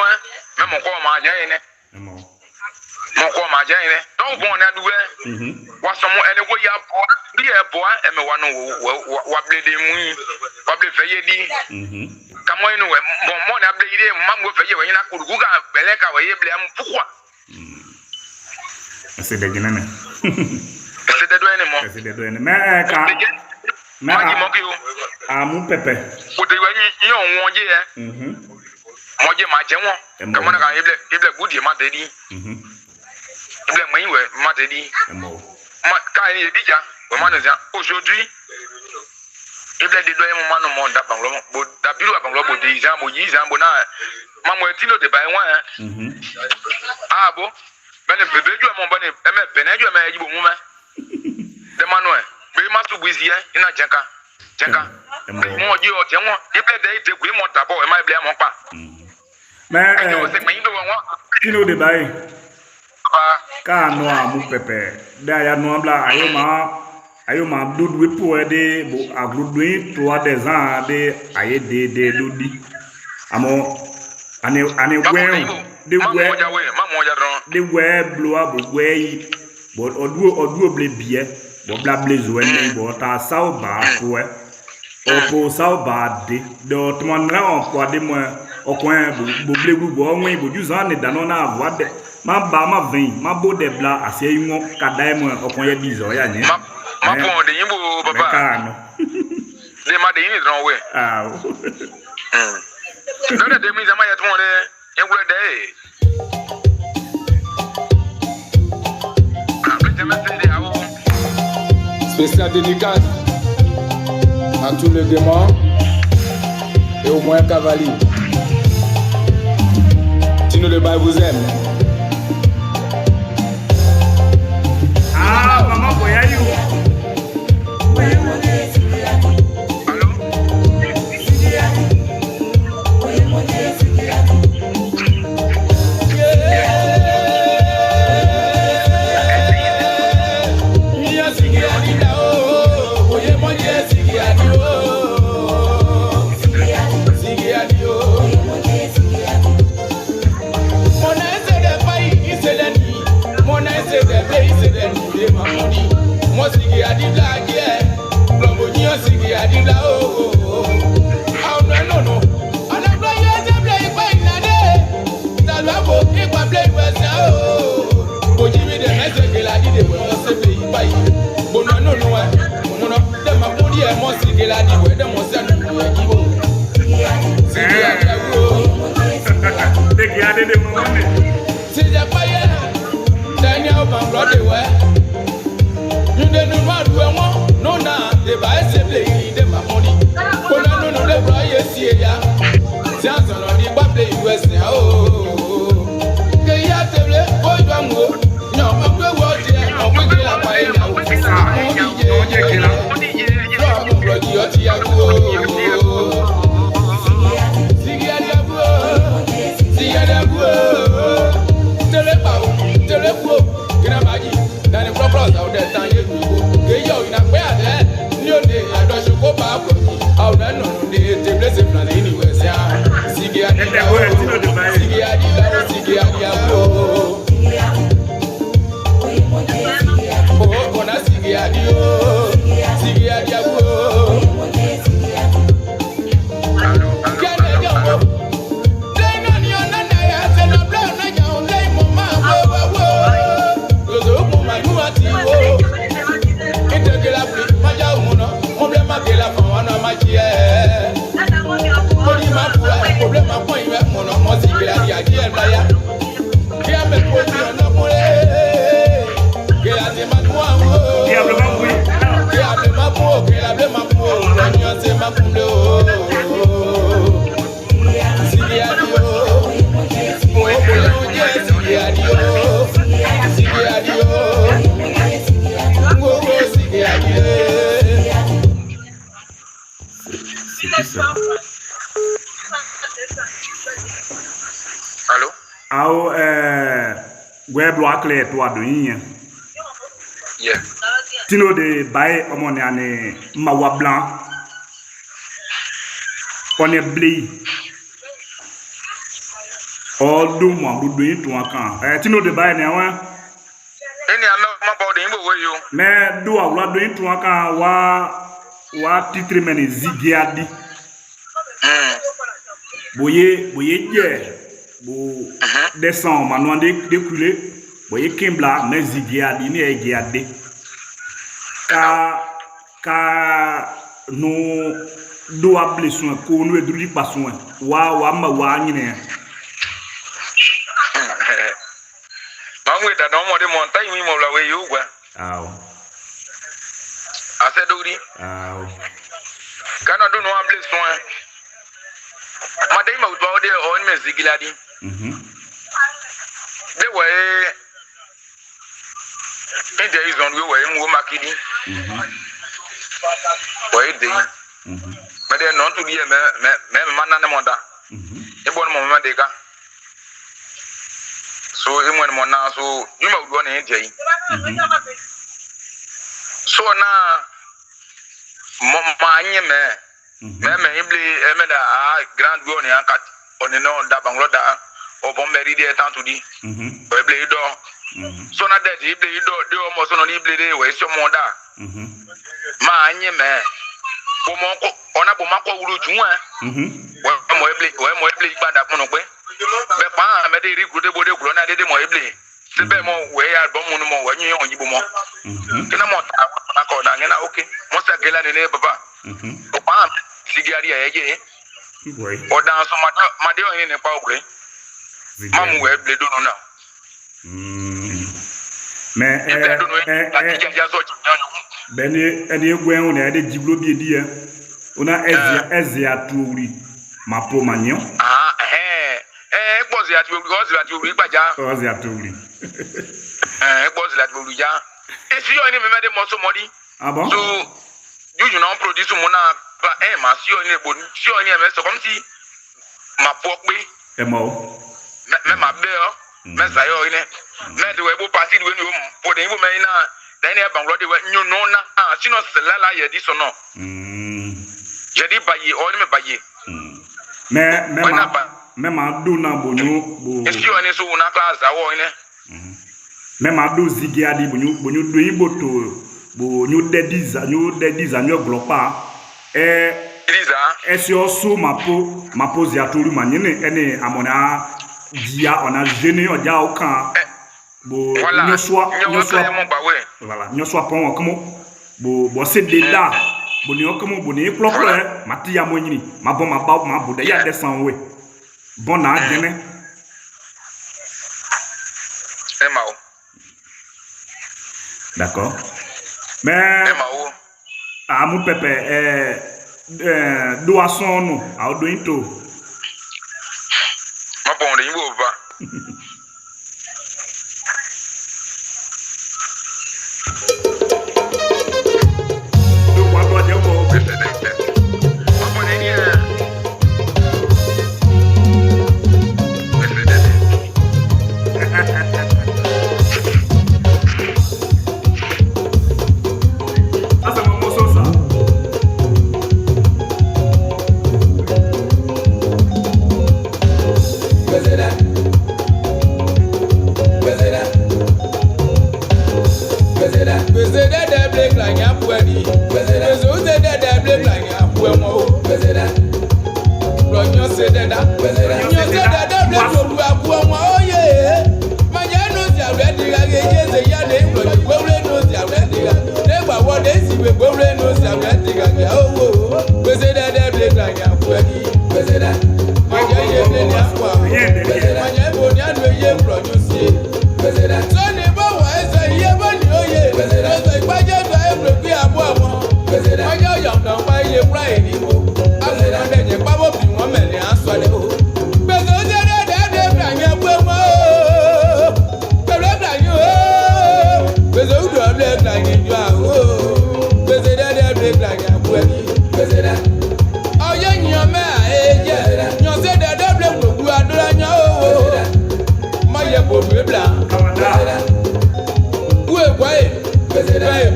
me mo ko ma je ne mo ko ma je ne don bon na duwe wa so mo ene wo ya bo bi e bo e me wa no wa blede mu wa ble fe ye di kamo inu we mo na ble ide ma mo fe ye we na kurugu ga bele ka we ye ble am pukwa c'est de ginene c'est de doene mo c'est de doene mais ka mais amu pepe o de we yi on won je mo je ma je won kamo na ka ye ble gudi ma de di ble mo yi we ma de di ma ka ni di ja we ma no ja aujourd'hui il ble de doye mo ma no mo da banglo bo da biru banglo bo de ja mo yi ja bo na ma mo etino de bai wan bo bene bebe ju mo bene e me bene ju me yi bo mu me de manuel be ma su buzi ina jenka mo ji o je won il ble de ite gbe mo da bo e ma ble mo pa mais o se me ndo won kino de bai ka no amu pepe da ya no bla ayo ma dudu po de bo agrudu to des ans de aye de dudi amo ane gwe de gwe de gwe blow abo gwe yi bo odu ble bie bo bla blezo ene bo ta sao ba ko e opo sao ba de do to man na on po de mo okwan bo ble gu bo onwe bo juzan ne dano na avo de ma ba ma vin ma bo de bla ase yi won kada mo okwan ye bizo ya ni ma po de yimbo papa de ma de yin dron we no de mi zama ya tun de engwe de spécial dédicace à tous les démons et au moins cavalier. Tino le bail vous aime. Maman boya you. Gwe block le to ado yin. Yeah. Tino de baye on est ane mawa blanc. On est blé. All do mo do to akan. Tino de baye ne wa. Eni ame ma ba de imbo we yo. Mais do awla do to akan wa titre men zigiadi. Boye je bo descend maintenant découlé. Boye kimbla mais zigiadi ni e giade. Ka no do appeler soin ko no eduri pa soin wa ma wa nyine Mamwe da no mo de montagne mi mo la we yo gwa aw ase dori kana do no appeler soin ma de ma do de on me zigiladi de we inde izon we mu makidi Why they? But they are not to be a man and a mother. A born moment they got. So, in one month, so you might go on a day. So now, my Mamma, Emeda, Grand Gonia cat on the no Dabangloda or Bombay de Tantudi, or Blade door. So now that he played do almost on the blade away some more da. Ma nye me bomoko ona bomako wuru juwa we mo eble gbada pono pe be pa me de ri gude bode gulo na de mo eble se be mo we ya bomu no mo wanyi on yibo mo kina mo ta na ko da ngena okay mo sa gela ne baba o pa sigari ya ye boy o dan so ma de on ne pa ogre mamu we eble do no na mais Beni eni egwen on ade jiblo bi edi ya ona ezia tuuri mapo manyo gbozi ati obi gbaja ezia tuuri gbozi ati obi ja esi yo ni me de mo so modi bon so you know produce mo na ba ma si yo ni ebo si yo ni e me so kom si mapo pe e mo me ma be o me sa yo ni me de we bo party we ni o po de ibo me na then e banglo de we nyu no na sino selala ye di so no je di baye o ni me baye me ma do na bonyo bo esi o ni so na class awo ni me ma do zigiadi bonyo do ibo to bo nyu dediza nyu glopa esi oso mapo ziaturu manyene ene amona dia ona gene oja okan bo nyoswa pon komo bo se deda bo ni okomo bo ni klokle mati ya monyini ma bo de ya descend we bon na gene mao d'accord mais mao amu pepe do ason no a do into ma bon de yibo ba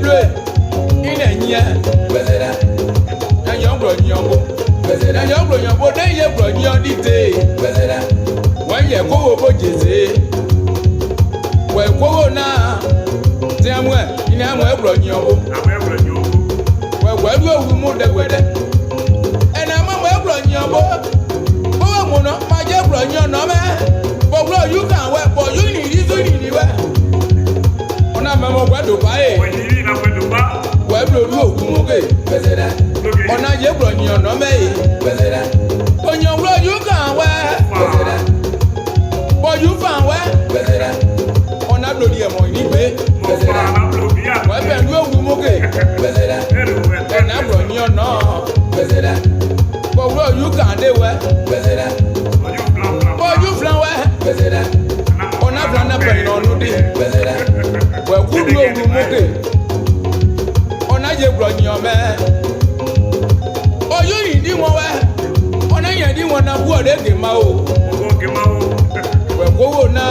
Bleu. ina nya bezera na yongro nyombo bezera yongro nyombo de ye bro nyondite bezera wa ye ko wo bojeze we ko wo na ti amwe ina amwe bro nyombo we du owu mu de gwede ena mama e bro nyombo bo wa mu no ma je bro nyon no me bo bro you can we bo you ni we ona mama gwedo pa e we bro du owu mu ge bezera ona je bro nyon no me bezera onyon bro you can we bezera bo you fan we bezera ona bro di e mo ni pe bezera we be du owu mu ge bezera na bro nyon no bezera bo bro you can dey we bezera bo you flan we bezera ona flan na pe no nu di bezera we ku du owu mu ge ona je bro nyon me oyo yin di won we ona yen di won na bu ode ge ma o we ko wo na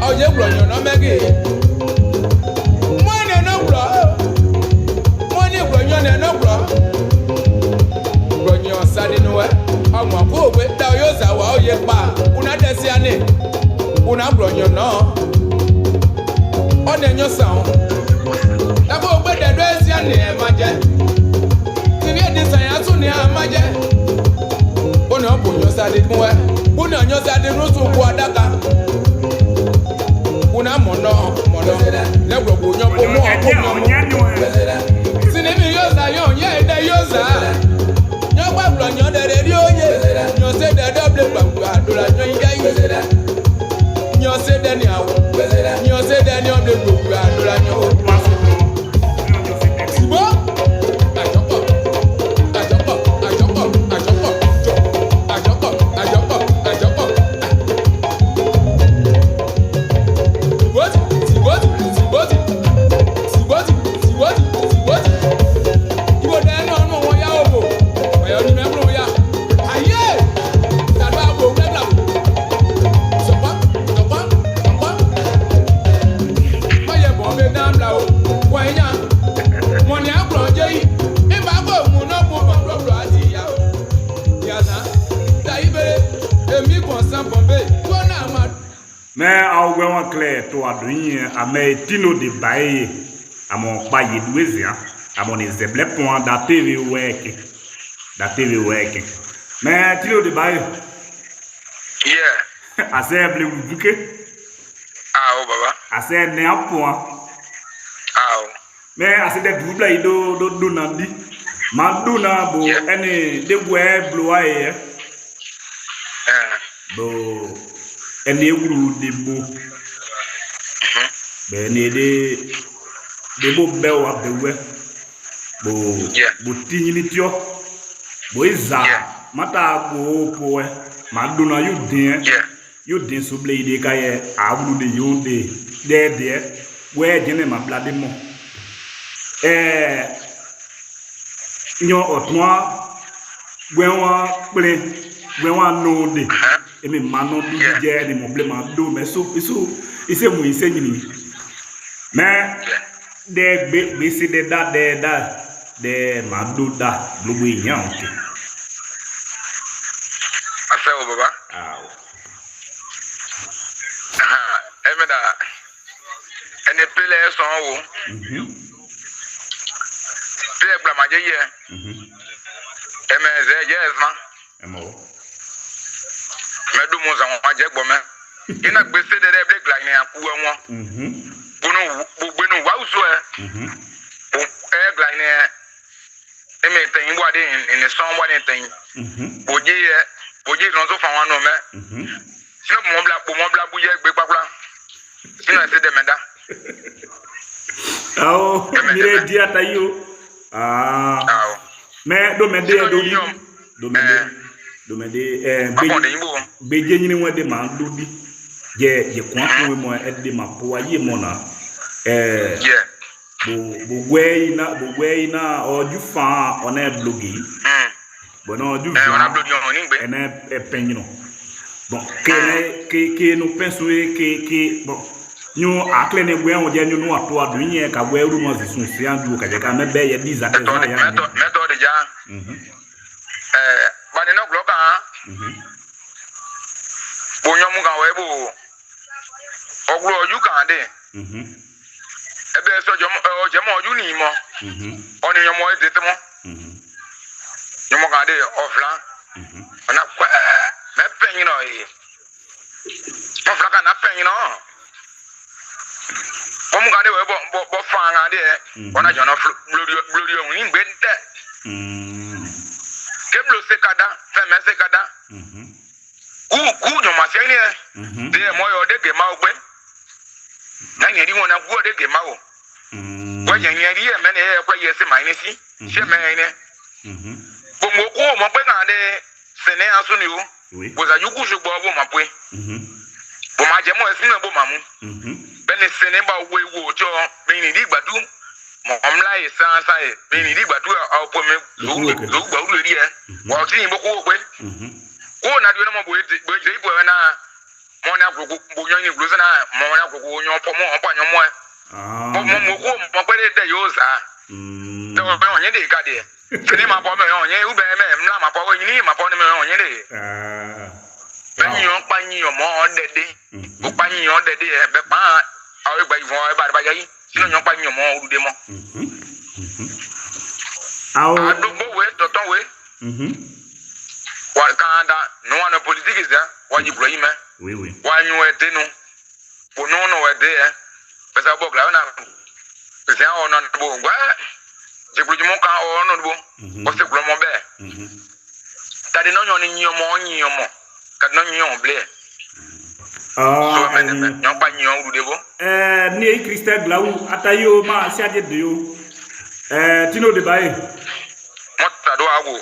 oje bro nyon no me ge mo ne no bro ne no bro nyon sade no we omo ko we da yo za wa oye pa una desi ane una bro nyon no o ne nyon san da bo gbe de do esi ane e ma je ti bi de san ya tun ni a ma je o ne bro nyon sade mu we o ne nyon sade no so ku adaka una mono le bro nyon ko mo sinemi yoza yon ye de yoza nyo kwa blo nyo de ri oye nyo se de double gbagu adura nyo ide nyo se de ni awo nyo se de ni oble gbagu adura nyo sibo ajoko mais au grand clair toi adrien a mais tino de baie à mon paye douezia à mon ezeble point da tv work mais tino de baie yeah azeble bouquet ah oh baba assez né à point ah mais assez de double do nandi manduna bo ene de boe bloaye bo ene eguru de bo be ne de bo be wa bewe bo tinyini tio bo iza mata bo poe manduna you den so ble ide ka ye awuru de yonde de we jene ma blade mo nyo otwa gwenwa no de emi mano du je ni mo ble ma do me so ise mu ise nyini me de be se de da de ma do da globo yan ke afa o baba emeda ene pele so wo pele gba ma je ye emeze yes ma emo medu mo zan wa je gbo me ina gbe se de ble gla ni aku won gbogbo nu wa uso gla ni eme ten bo ade in son wa ni ten oje no so fa wa no me sino mo bla bu ye gbe papla sino se de meda oh mire dia tayo mais do me de beje nyini wede ma do di je kwa ko mo e ma po aye mo na bo gwe na oju fa ona blogi bona oju fa ona blogi on ni gbe ene penino bon que no penso que bon Nyo akle ne gwe on je nyo no ato ado yin ka gwe ru mo sisun si andu ka je ka me be ye diza te za ya ni method ja ba ni no glo ka bo nyo mu kan we bo oglo oju kan de ebe so je mo oju ni mo oni nyo mo e de te mo nyo mo kan de ofla na kwa me pen no e mo fla ka na pen no Omu kade we bo fanga de ona jona blori ohun ni gbe nte keblo sekada feme sekada ku jo ma se ni de mo yo de ke ma ogbe na ni ri won na ku de ke ma o ko yen yen ri e me ne e ko ye se mai ni si se me ni bo mo ku mo pe kan de sene aso ni o ko za yuku so gbo bo ma pe bo ma je mo e sinu bo ma mu bene sene ba we wo jo be ni di gbadu mo omla e san san e be ni di gbadu opo me lu gba lu ri e wo ti yin bo ko pe ko na di no mo bo je ibo na mo na gogo bo yan ni gluza na mo na gogo yan po mo pa yan mo e mo ko mo pe de yo za de o be on yin de ka de sene ma po me on yin u be me mla ma po yin ni ma po ni me on yin de ben yon pa yin yo mo dede o pa yin yo dede e be pa awe gba ifon e ba yayi sino nyon pa nyon mo orude mo adugbo we toton we wa kanda no one politics da wa ji Ibrahim oui wa nyon e de no bono no we de e pesa bo gla na pesa ono bo gba je buju mo kan ono bo o se glo mo be tade no nyon ni nyon mo ka no nyon ble ni Christelle Glaou atayo ma si ade de yo tino de bae mota do ago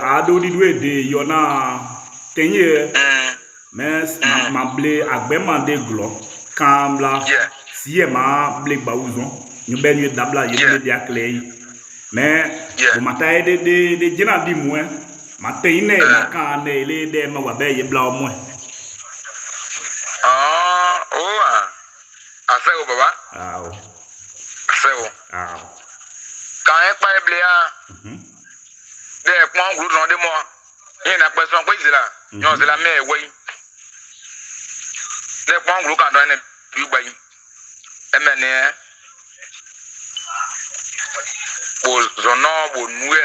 ado di do de yo na tenye mais ma ble agbe ma de glo kambla si e ma ble bauzon ni be ni dabla ye de akle mais o mata de jina di mo ma teyine ma kan ne le de ma wa be ye bla o mo Aseo baba. Aseo. Kan e pa eblea. De pon group ron de mo. Yin na pe son pe isila. Yon se la me we. De pon group kan don ne bi gba yi. Emene e. Bo zono bo nuwe.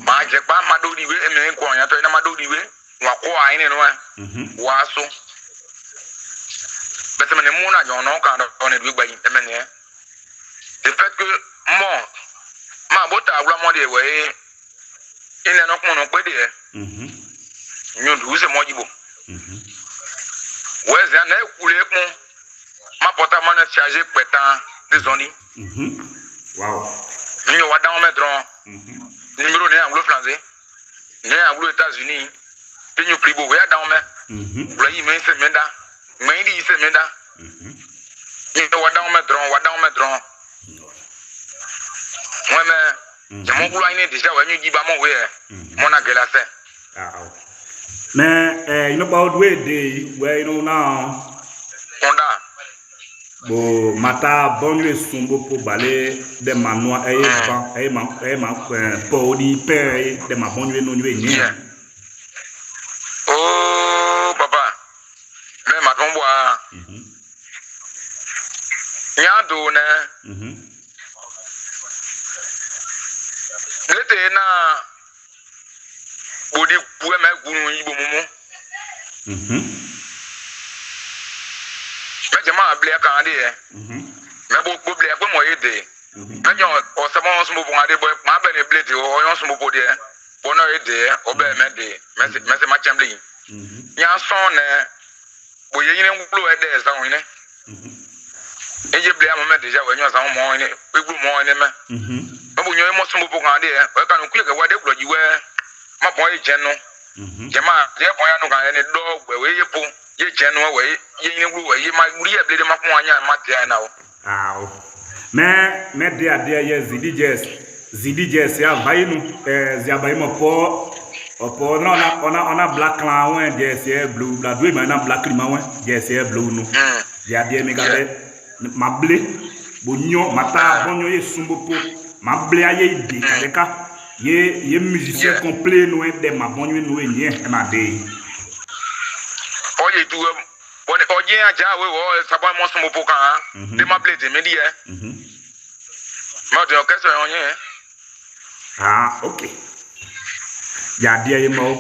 Ma je pa ma do riwe emene ko yan to na ma do riwe. Wa ko ayin ni no. Wa so. Mais c'est mon agent non quand on est du bain emene le fait que moi ma bota vraiment de ouais il n'est non qu'on peut dire nous douze moi du bon ouais ça n'est coulé con ma porta man chargé pétant des zones wow nous va dans mettre numéro né anglo français né anglo États-Unis puis nous plus beau ouais dans mais vous voyez mais c'est menda mais il se menda ni wadang metron moi mais je mon boulot ine déjà ouais ñu diba mon ouais mon a gela fait mais you know about way day where you know now onda bo mata bonwe sumbo po balé de manoa e ma po di pe de ma bonwe no nwe ni oh papa mais ma tombo ya do na lete na bodi ku e ma gunu yibo mumu me jama ble kan de me bo ble pe mo yede me jo o se mo so mo ade bo ma be ne ble de o yon so mo bo de bo no yede o be me de me se ma chamberlain ya son na bo ye yin ngulu e de sa won ne eje ble amama deja we nyo san mo ni egbu mo ni me bo nyo mo so mo bo kan de e kan ku le ga wade glo jiwe ma bo e je no jema je bo ya no kan ni do gbe we ye po ye je no we ye yin ngulu we ye ma muri e ble de ma ko anya ma de na o me de ade ye ZDJs ya vainu zia bai mo po opo ona black clan wen je se blue la do ma na black lima wen je se blue no dia dia me gabe ma blé bonyo mata bonyo ye sumbopo ma blé aye ide kadeka ye musicien complet no de ma bonyo no enye e ma de oye tu bone oje aja we wo sabo mo sumbopo kan de ma blé de me die ma de orchestre onye ah okay ya dia ye mo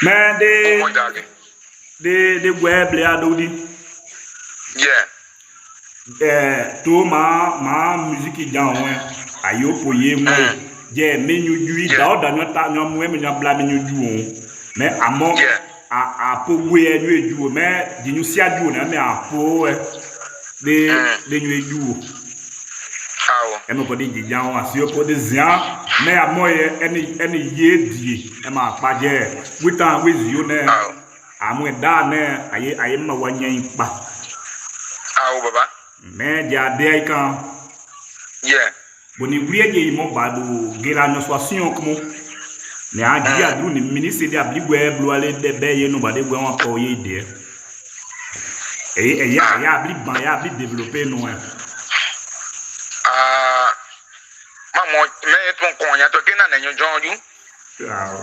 mais de blé adodi to ma musique jan won ayo poye mo je menu du da o da no ta no mo me nya bla menu du won mais amo a po gwe enu eju mais di nu si adu na me a po de nu eju awo e mo ko di jan won asi o po de zian mais amo ye eni ye die e ma pa je witan we yo ne amo da ne aye ma wanyan pa awo baba mais dia de kan boni briye mo bado gela no so asion komo ne adi adu ni ministre de abligwe blo ale de be ye no bade gwe won ko ye de ya abli ban ya abli développer no mamo me ton kon ya to kena na nyo jonju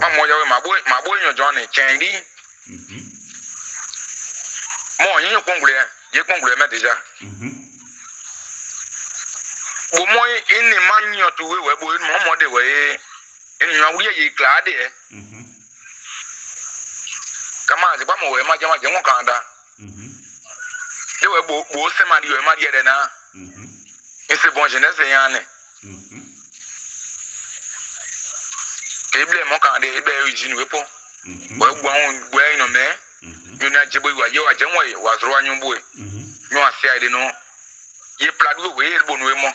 mamo ya we mabo nyo jon ni chendi mo yin kongule me deja o mo ini manyo tu we bo mo de we ini ya wuri ye klade kama ze ba mo we ma jama je mo kanda de we bo se ma di we ma di de na ese bon jeunesse yan ne eble mo kanda ebe yini we po we gbo won gbo yin no me you na je bo wa je wa zoro anyu bo no asia de no ye pladu we ye bo no we mo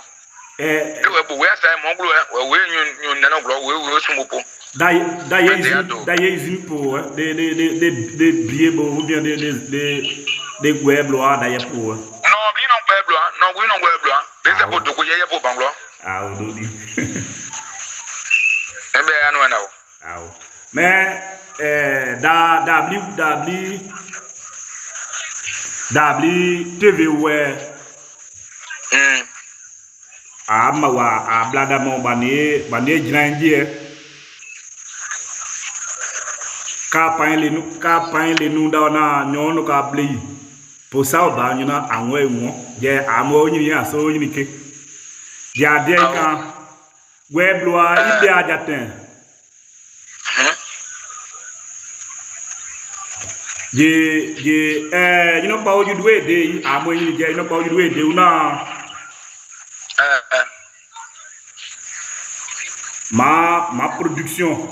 we bo we asa mo glo we nyun na no glo we sumupo da ye izin po de blie bo ou bien de gueblo da ye po no bi no gueblo no we no gueblo de se po do ko ye po banglo o do di ebe anu na o mais dabli TV we ama wa ablada mo bane jrangie ka pain le nu da na nyono ka bli po sa ba nyuna anwo enwo je amo nyini aso nyini ke ya de kan we bloa ide ajaten you know pa oju duwe de amo nyini je you know pa oju duwe de una ma production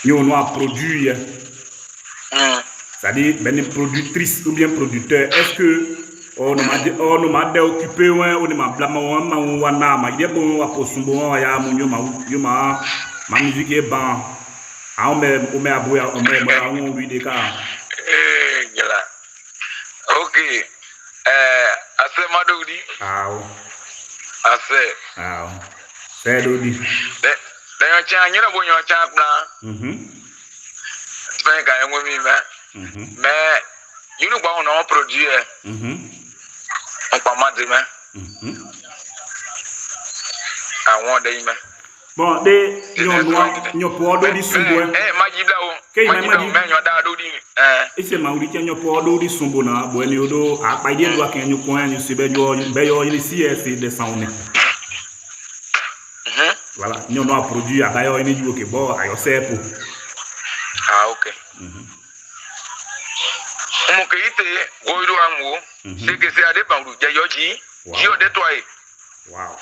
nous a produit c'est-à-dire ben productrice ou bien producteur est-ce que on m'a occupé on m'a blâmé on wana ma ide bon wa posumbo ya munyo ma musique est ban a on me aboya on me lui de ka gela OK ase madodi ase c'est dodi de yo cha nyina bo yo cha plan ben ga enwo mi mais you know gba on produire on pa ma de me àwọn de me bon de nyo po do di sumbo ma jibla o ma di me nyo da do di ese ma uri nyo po do di sumbo na bo eni odo apa ide do akan nyo ko anyu se be yo ile CS de sound voilà nyo no produit abayo eni ju ke bo ayo sepo OK mo ke ite goido anwo se ke se ade bangu je yo ji o de toi wow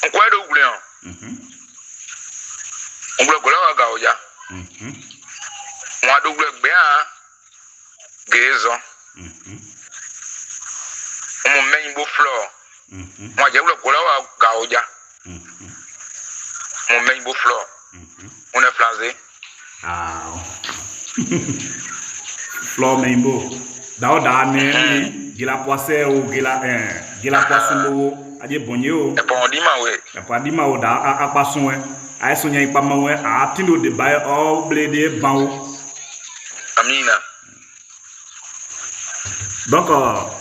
on kwa do gure on gure gure ga oja wọ́n do gure gbe an gezo mo meyin bo floor wọ́n je gure gure ga oja mo meyin bo floor on est flanzé floor meyin bo da ne gila poise ou gila poisson bo aje bonye o e pon di ma we e pa di ma o da apasun ai so nyan pa ma we a tindo de bai o ble de ban amina donc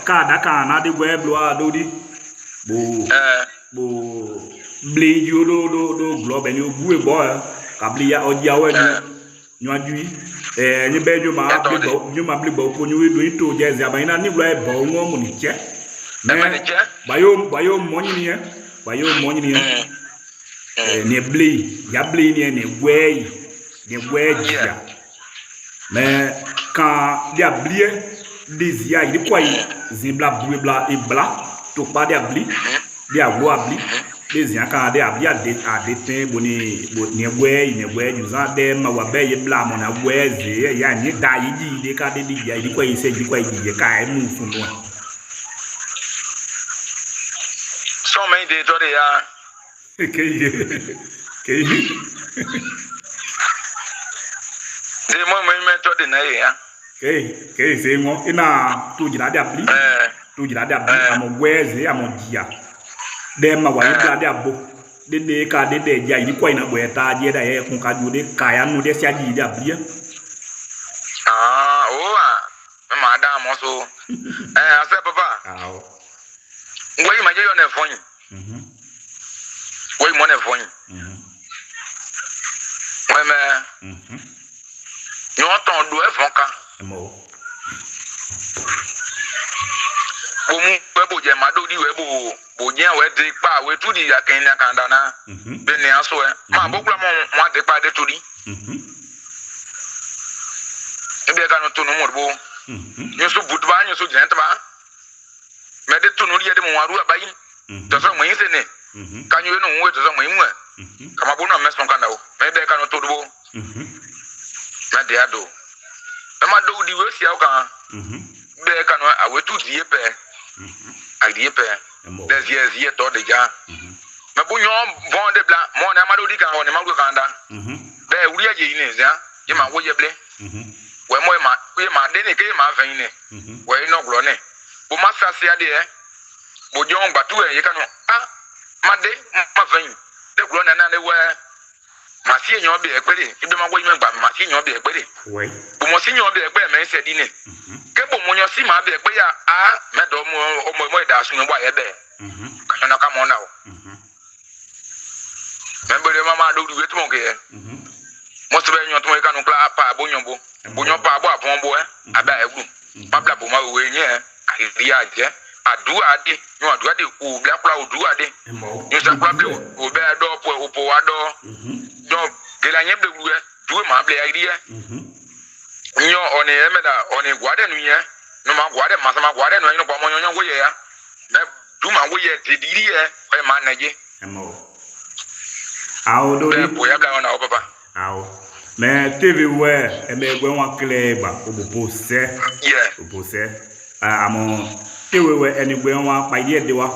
ka da ka na de we bloa do di bo ble yo do glo be ni o bu e bo ka ble ya o ja we ni aju ni be jo ma ble bo ko ni we do to je za ba ina ni glo e bo mo mo ni che mais bayo mo ni e ne ble ya ble ni ne we ya mais quand dia blie dizia il quoi zimbla bla et bla to pas dia bli dia glo abli dizia quand dia bia de a de tin boni ne we you za de ma wa be ye bla mo na we ze ya ni da yi de ka de di ya di quoi se di quoi di ka e mu fun no so many de to de ya ke de mo me to de na ya ke se ngo ina tu jira da bli amo gweze amo dia de ma wa ida da bo de ka de ja yi kwa ina gwe ta je da ye kun ka ju de ka ya nu de sia ji da bli ma da mo so ase papa ngwe ma je yo na fon ngwe mo na fon ngwe me yo ton do e fon ka mo mu webo je ma do di bo je we de pa we tu di ya ken na kan da na be ni aso e ma bo kula mo de pa de tu di ebe ka no to no mo bo yo so butu ba yo so je nta ba me de tu no ri de mo waru abayi to so mo yin se ne kan yo no we to so mo yin mu ka ma bo no me so kan da o me de ka no to do bo na de ado e ma do di we si a kan be ka no a we tu di e pe agdi pe des ye to de ja me bu nyon bon de bla mo na ma do di kan o ne ma go kan da be wuri aje yin za ye ma wo ye ble we mo ma de ne ke ma fa yin ne we no glo ne bu ma sa se ade e bu jon gba tu e ye kan ma de ma fa yin de glo na na de we ma si enyo be ekpere ibe ma wo yin gba ma si enyo be ekpere we bu mo si enyo be ekpere me se di ne ke bo mo nyo si ma be ekpere ya me do mo da su ngba ye be ka na ka mo na o me be ma do du wetu mo ke mo se be nyo to mo ka no kla pa bo nyo pa bo apon bo aba egu ma bla bo ma we nye ari aje adua de nyo adua de o bla kla odua de nyo sa kla ble o be do po wa do do gela nye ble gu du ma ble ari nyo oni emeda oni gwade nu ye no ma gwade ma sama gwade no ino kwa mo nyo wo ye ya na du ma wo ye ti diri ye o ma na je awo do di bo ya bla ona o papa awo mais tv we e me gwe won kle gba obo se amo tv we eni gwe won pa ye de wa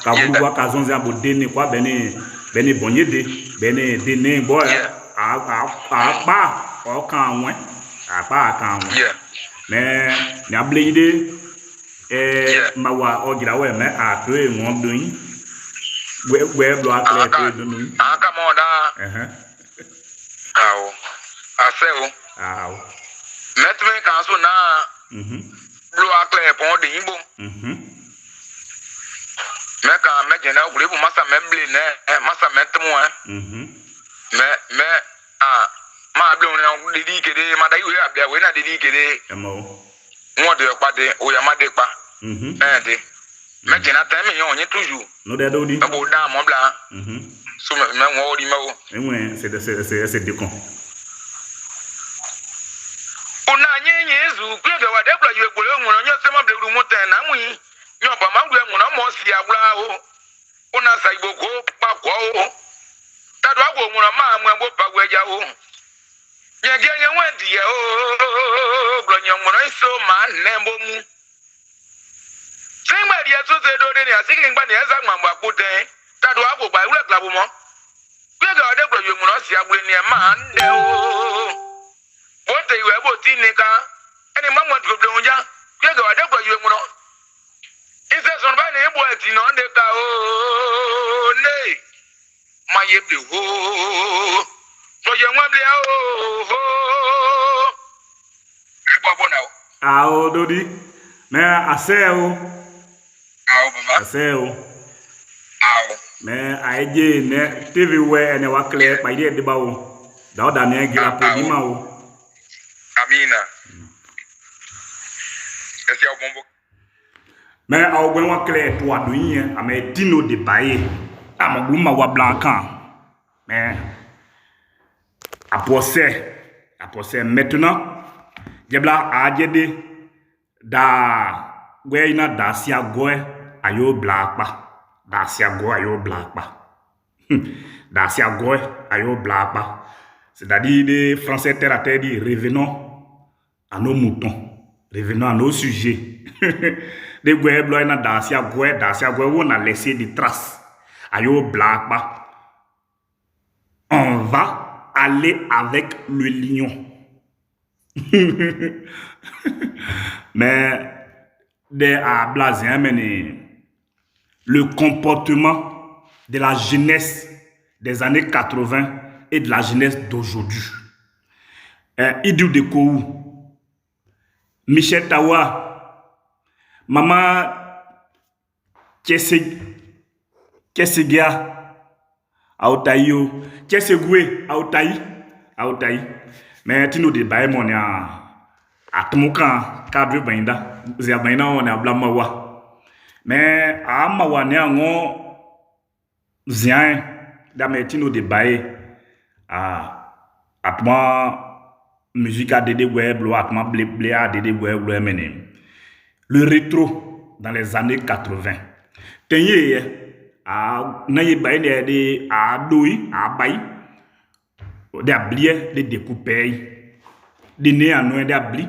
ka bu wa ka zonza bo de ni kwa beni bonye de ne bo a pa o kan won mais ni ablide mawa o gira we me a to e won do yin we blo akle to do nu aka mo da awo aseo metme kan so na blo akle pon de yin bo me kan me jena ogure bu masa memble ne masa metmu me ma blo ne didi kede ma dai we abia we na didi kede won de pade o ya ma de pa de me jena ta me yon yin toujours no de do di bo da mo bla so me won ori ma o enwe c'est de con una nyenye ezu kwege wa de bla yu egboro nwon onye se ma bla mu ten na mu yin yon pa ma gbe mu na mo si agura o una sa igboko pa ko o tadu agwo mu na ma mu egbo pa gwe ja o nye ge nye wendi ye o blo nye mu na so ma ne mbo mu singba dia so se do de ni asiki ngba ni eza gba mba ku den tadu agwo gba ure klabu mo kwege wa de bla yu mu na si agure ni ma nde o bote iwe bo tinika eni mamwa duble unja kwege wa de bla yu mu na ise son ba ni ebo eti no de ka o ne ma ye ble ho so ye nwa ble ho e bo bona o ao dodi me aseo awo baba aseo awo me aje ne tv we ne wa clear pa ide de bawo da oda ne gira po di ma o amina ese o bombo me ao gwen wa clear to adu yin ame dino de baye amaglu ma wa blancan mais après maintenant jebla ajede da gweina da siagoe ayo blakpa da siagoe ayo blakpa da siagoe ayo blakpa c'est-à-dire des français terre à terre dit revenons à nos moutons revenons à nos sujets des gwe bloina da siagoe on a laissé des traces ayo blakpa. On va aller avec le lion. Mais le comportement de la jeunesse des années 80 et de la jeunesse d'aujourd'hui. Idou de Kou, Michel Tawa, Maman Kessegia, Aotaïo, Tchesegwe, Aotaï. Mais tu nous débat mon ya atmuka cadre bainda, zia baina on a blamawa. Mais a mawa ne ngo zia da mais nous débat atma musique a dédé web lo atma blé a dédé web lo menen. Le rétro dans les années 80. Tenye na ye bay de a doui a bay de ablie de découper de ne anu de abli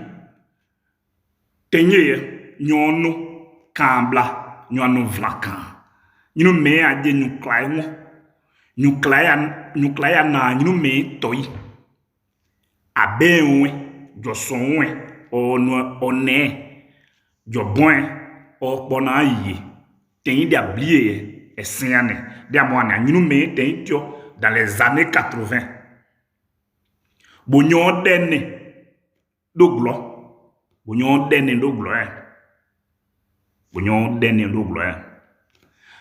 tenye nyono kambla nyono vlakan nyino me ade nyuklaya na nyino me toy abenwe josonwe one jobon o pona yi tenye de ablie Essayane, diamouane, nous mettons dans les années 80. Bognon denne d'oglo, bognon denne d'oglo, bognon denne d'oglo.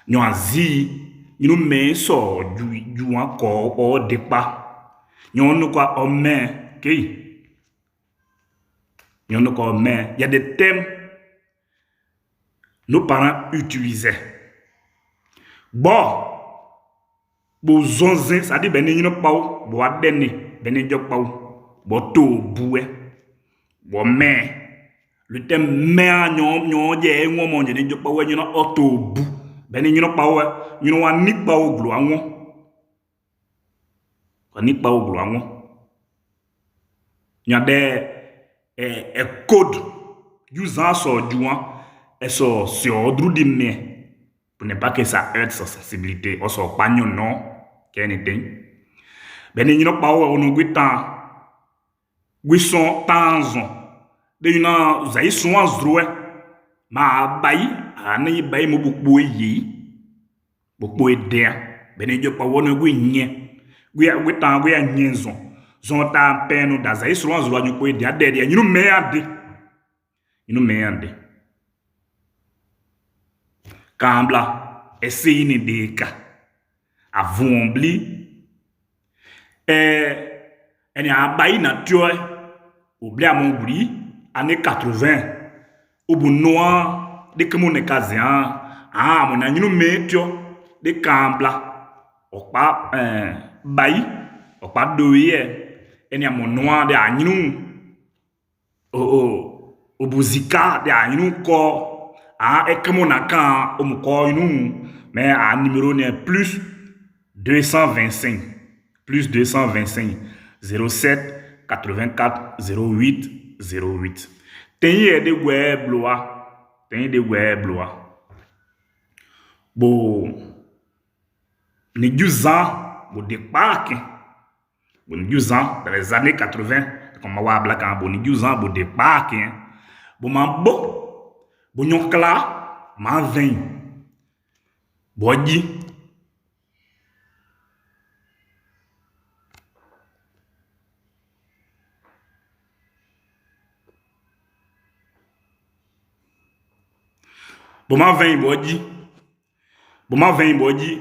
Nous azi, nous mettons du encore au départ. Nous nous quoi en main, qui? Nous nous quoi en main. Il y a des thèmes nos parents utilisaient. Bon, bo zonze, ça dit ben ni no pao, bo adeni, ben ni jok pao, bo to boué, bo mais, le thème mais nyon je ngo mo ni jok pao ni no auto bou, ben ni no pao, ni no wa ni pao glo anwo, wa ni pao glo anwo, ni a code, usant so juan, et so ordre di me. Pour ne pas que ça heurte sa sensibilité, on s'en pagnon non, qu'elle n'était. Ben n'y a pas où on a temps, oui son temps, de une zaï son azroué, ma bayi, ane bayi mo beaucoup yi, beaucoup aider. Ben n'y a pas où on a gagné, oui temps, oui a niaison, zon ta peine ou d'azaï son azroué, nous pouvons aider, derrière, nous meilleur, nous meilleur. Kambla, essaye ni deka. Avombli. En a bayi na tue. Oubli à mon bri. Année 80. Au bout noir. De que mon ekazian. Ah, mon a nous metio. De kambla. Okpa, bayi. Okpa doye. En a mon noir de agnou. Au bouzika de agnou ko. Ah, et comme on a quand on me nous, mais à numéro n'est plus 225, plus 225, 07 84 08 08. Tenez des web lois, tenez des web lois. Bon, les 12 ans, bon départ, bon 12 ans dans les années 80, comme on voit black en bon 12 ans, bon départ, bon man bon. Bonyon kla, ma vin. Boji. Bon ma 20 bodi. Bon ma 20 bodi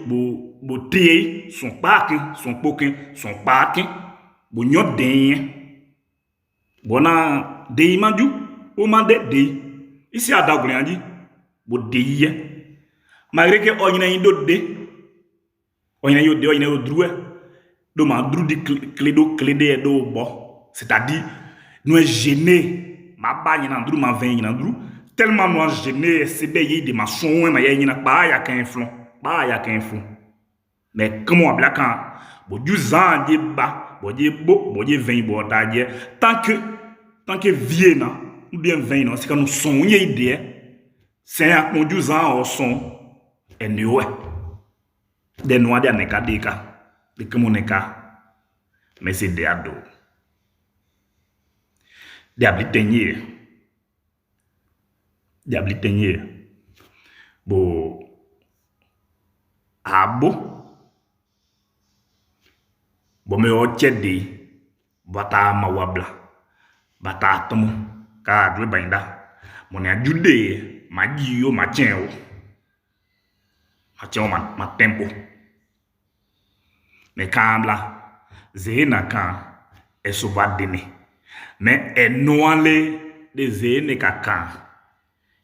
bo téye son paquin, son poquin, son paquin. Bon nyot den. Bona dey mandu o mande dey. Ici à Dagoulé dit bo dey. Malgré que on y a d'autres dey. On y a yo dey, on y a yo droué. Do ma drou di clé do bo. C'est-à-dire nous gêné ma bagne nan drou ma 20 nan drou. Tellement nous gêné c'est bé de ma son ma yé na ba ya kan flon. Ba ya kan flon. Mais comment bla kan bo du zan di ba, bo di bo 20 bo ta di tant que vieux na ou bien 20 non c'est quand nous son yé idée. C'est un mon du zan au son et nous des noirs de neka deka. De comme on est mais c'est des ados. Des ablitenye. Des ablitenye. Bo abo. Bo me o chede. Bata mawabla. Bata tomu. Ka adwe bainda. Mon a jude. Ma giyo ma chen o. Ma chen o ma tempo. Mais quand là, zéna quand elle se va donner. Mais elle noale de zéne quand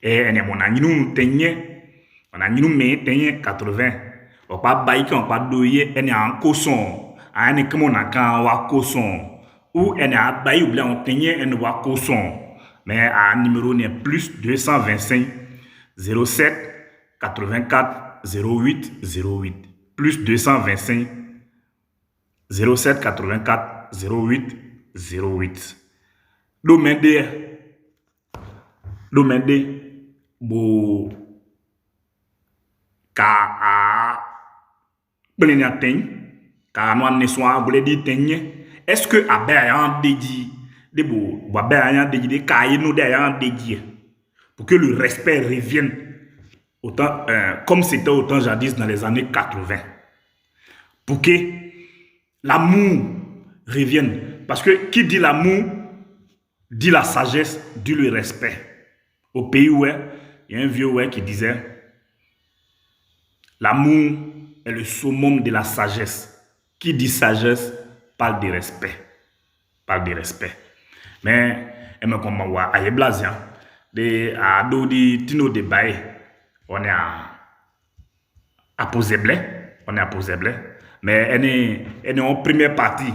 et elle est mon agnou tenye, on a nous met tenye 80. On pas baï quand pas doyer, elle est en cosson. Elle est comme on a quand wa cosson. Ou elle est à baï ou bien on tenye, elle ne va cosson. Mais à numéro n'est plus 225 07 84 08 08 plus 225 07 84 08 08. Domende bo ka a plenia ten ka no ne so a bole di tenye. Est-ce que abe ayan deji de bo abe ayan deji de ka no de ayan deji pour que le respect revienne autant comme c'était autant jadis dans les années 80. Pour que l'amour revienne. Parce que qui dit l'amour, dit la sagesse, dit le respect. Au pays où il y a un vieux qui disait l'amour est le summum de la sagesse. Qui dit sagesse parle de respect. Parle de respect. Mais, elle me comprend, à Yéblazian, à Dodi Tino de Baye, on est à Poseblé. On est à Poseblé. Mais elle est en première partie.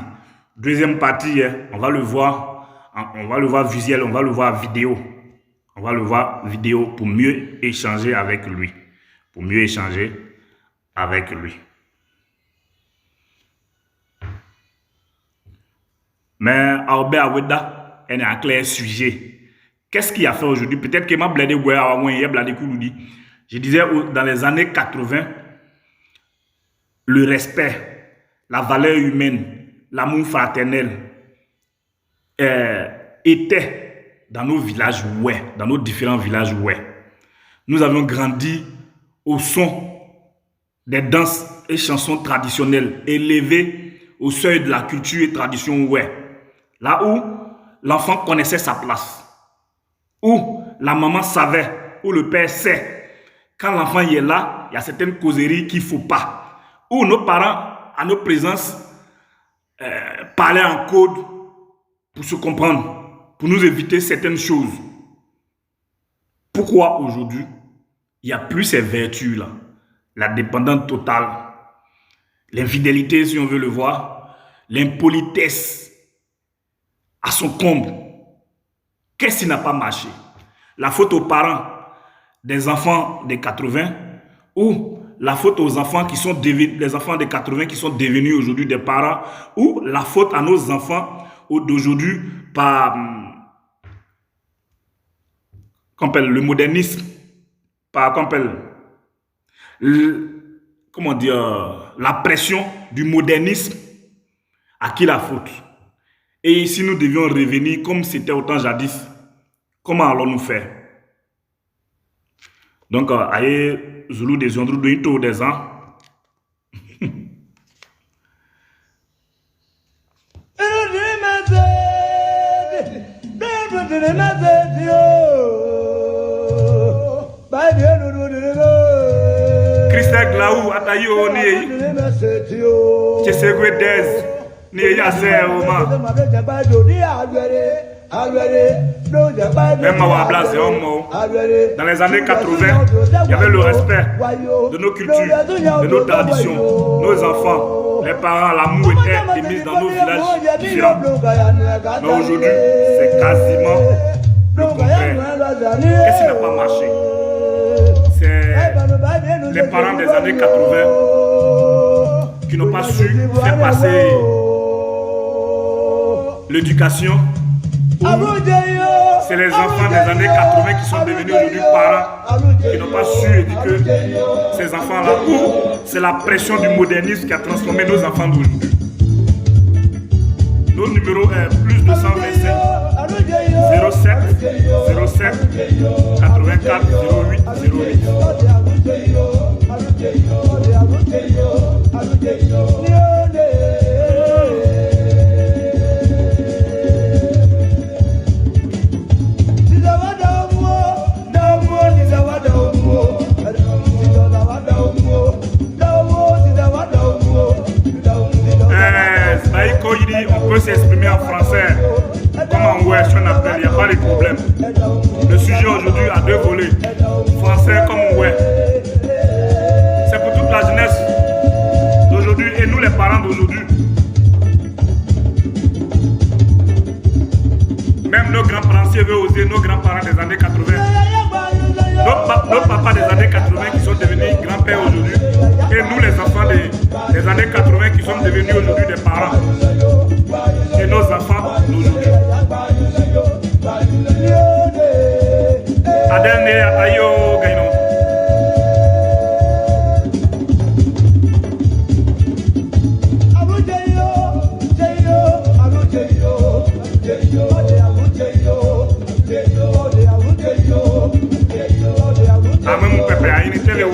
Deuxième partie, on va le voir visuel, on va le voir vidéo. On va le voir vidéo pour mieux échanger avec lui. Pour mieux échanger avec lui. Mais Albert Aweda, elle est un clair sujet. Qu'est-ce qu'il a fait aujourd'hui? Peut-être que ma bladé je disais dans les années 80, le respect, la valeur humaine, l'amour fraternel était dans nos villages, dans nos différents villages, Nous avions grandi au son des danses et chansons traditionnelles, élevées au seuil de la culture et tradition, Là où l'enfant connaissait sa place, où la maman savait, où le père sait. Quand l'enfant est là, il y a certaines causeries qu'il ne faut pas. Où nos parents, à nos présences, parlaient en code pour se comprendre, pour nous éviter certaines choses. Pourquoi aujourd'hui, il n'y a plus ces vertus-là? La dépendance totale, l'infidélité, si on veut le voir, l'impolitesse à son comble. Qu'est-ce qui n'a pas marché? La faute aux parents des enfants des 80 ou la faute aux enfants qui sont devenus, les enfants des 80 qui sont devenus aujourd'hui des parents, ou la faute à nos enfants d'aujourd'hui par le modernisme, par comment dire, la pression du modernisme. À qui la faute? Et si nous devions revenir comme c'était autant jadis, comment allons-nous faire? Donc, aïe, Zulu des Ondrou de Ito des ans. Esther Glaou, Atayo, Ni, Chesegwe Dez, Ni Yasser, Oma. Même à Blas et Homo, dans les années 80, il y avait le respect de nos cultures, de nos traditions, nos enfants, les parents, l'amour était émis dans nos villages différents. Mais aujourd'hui, c'est quasiment le contraire. Qu'est-ce qui n'a pas marché? C'est les parents des années 80 qui n'ont pas su faire passer l'éducation. C'est les enfants des années 80 qui sont devenus aujourd'hui parents, qui n'ont pas su éduquer ces enfants-là. Ou c'est la pression du modernisme qui a transformé nos enfants d'aujourd'hui. Nos numéros est plus 225 07 07 84 08 08. On peut s'exprimer en français comme en ouest, on appelle, il n'y a pas de problème. Le sujet aujourd'hui a deux volets, français comme ouest. C'est pour toute la jeunesse d'aujourd'hui et nous les parents d'aujourd'hui. Même nos grands-parents, si veulent oser, nos grands-parents des années 80, nos papas des années 80 qui sont devenus grands-pères aujourd'hui, et nous les enfants des années 80 qui sont devenus aujourd'hui des parents. Et nos enfants d'aujourd'hui. Adèle Ayo Gaino. Ah, mais mon pépé, il était le ouais.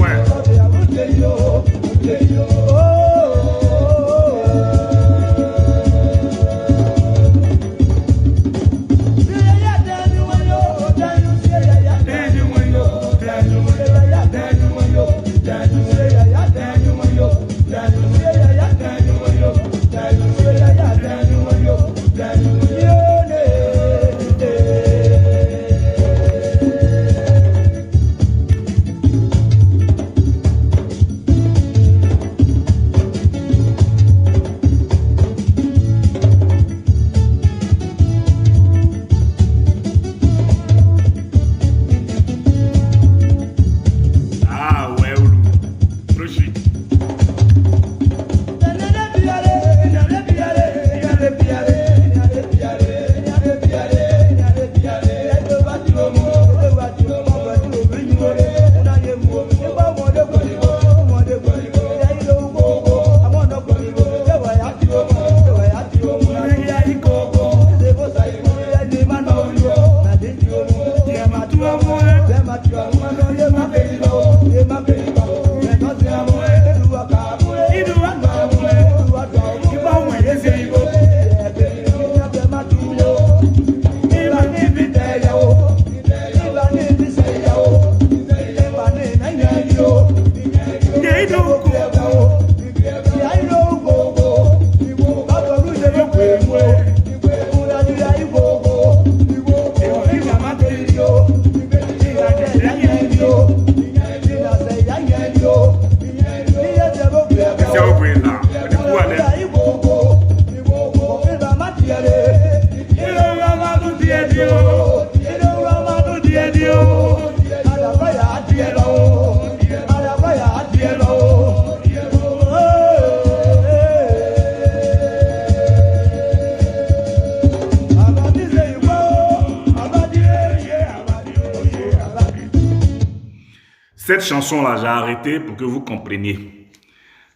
Cette chanson-là, j'ai arrêté pour que vous compreniez.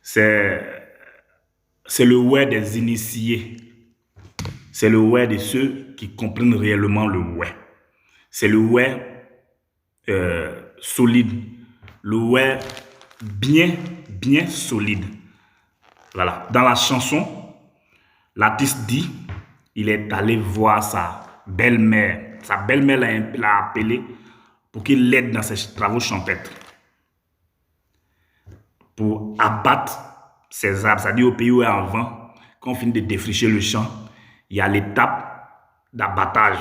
C'est le ouais des initiés. C'est le ouais de ceux qui comprennent réellement le ouais. C'est le ouais solide. Le ouais bien solide. Voilà. Dans la chanson, l'artiste dit, il est allé voir sa belle-mère. Sa belle-mère l'a appelé pour qu'il l'aide dans ses travaux champêtres. pour abattre ces arbres. C'est-à-dire au pays où est en vent, quand on finit de défricher le champ, il y a l'étape d'abattage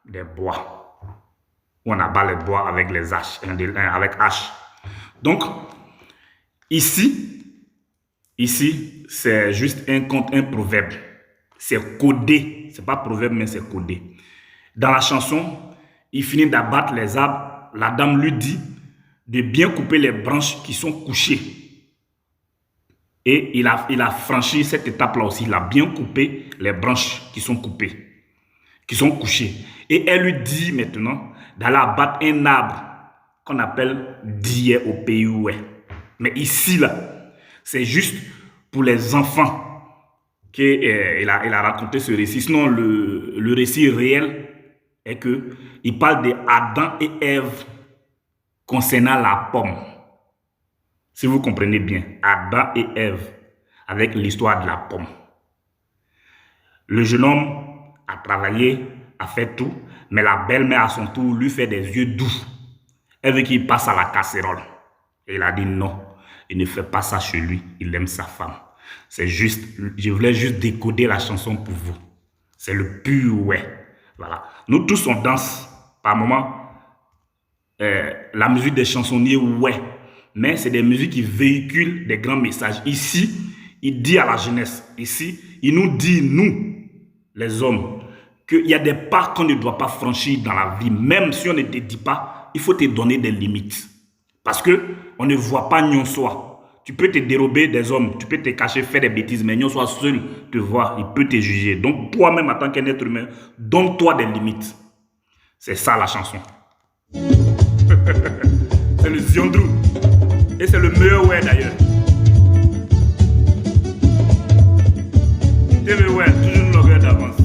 des bois. Où on abat les bois avec les haches, avec hache. Donc, ici, c'est juste un conte, un proverbe. C'est codé. C'est pas proverbe, mais c'est codé. Dans la chanson, il finit d'abattre les arbres. La dame lui dit de bien couper les branches qui sont couchées. Et il a franchi cette étape-là aussi. Il a bien coupé les branches qui sont coupées, qui sont couchées. Et elle lui dit maintenant d'aller abattre un arbre qu'on appelle dié au pays où est. Mais ici, là, c'est juste pour les enfants qu'il a raconté ce récit. Sinon, le récit réel est qu'il parle d'Adam et Ève concernant la pomme. Si vous comprenez bien, Adam et Ève avec l'histoire de la pomme. Le jeune homme a travaillé, a fait tout, mais la belle-mère à son tour lui fait des yeux doux. Elle veut qu'il passe à la casserole. Et il a dit non, il ne fait pas ça chez lui, il aime sa femme. C'est juste, je voulais juste décoder la chanson pour vous. C'est le pur ouais. Voilà. Nous tous on danse par moments. La musique des chansonniers, ouais. Mais c'est des musiques qui véhiculent des grands messages. Ici, il dit à la jeunesse, ici, il nous dit, nous, les hommes, qu'il y a des pas qu'on ne doit pas franchir dans la vie. Même si on ne te dit pas, il faut te donner des limites. Parce qu'on ne voit pas non soi. Tu peux te dérober des hommes, tu peux te cacher, faire des bêtises, mais non soit seul te voir, il peut te juger. Donc toi-même, en tant qu'un être humain, donne-toi des limites. C'est ça la chanson. C'est le Ziondrou. Et c'est le meilleur ouais d'ailleurs. C'est le ouais, toujours une longueur d'avance.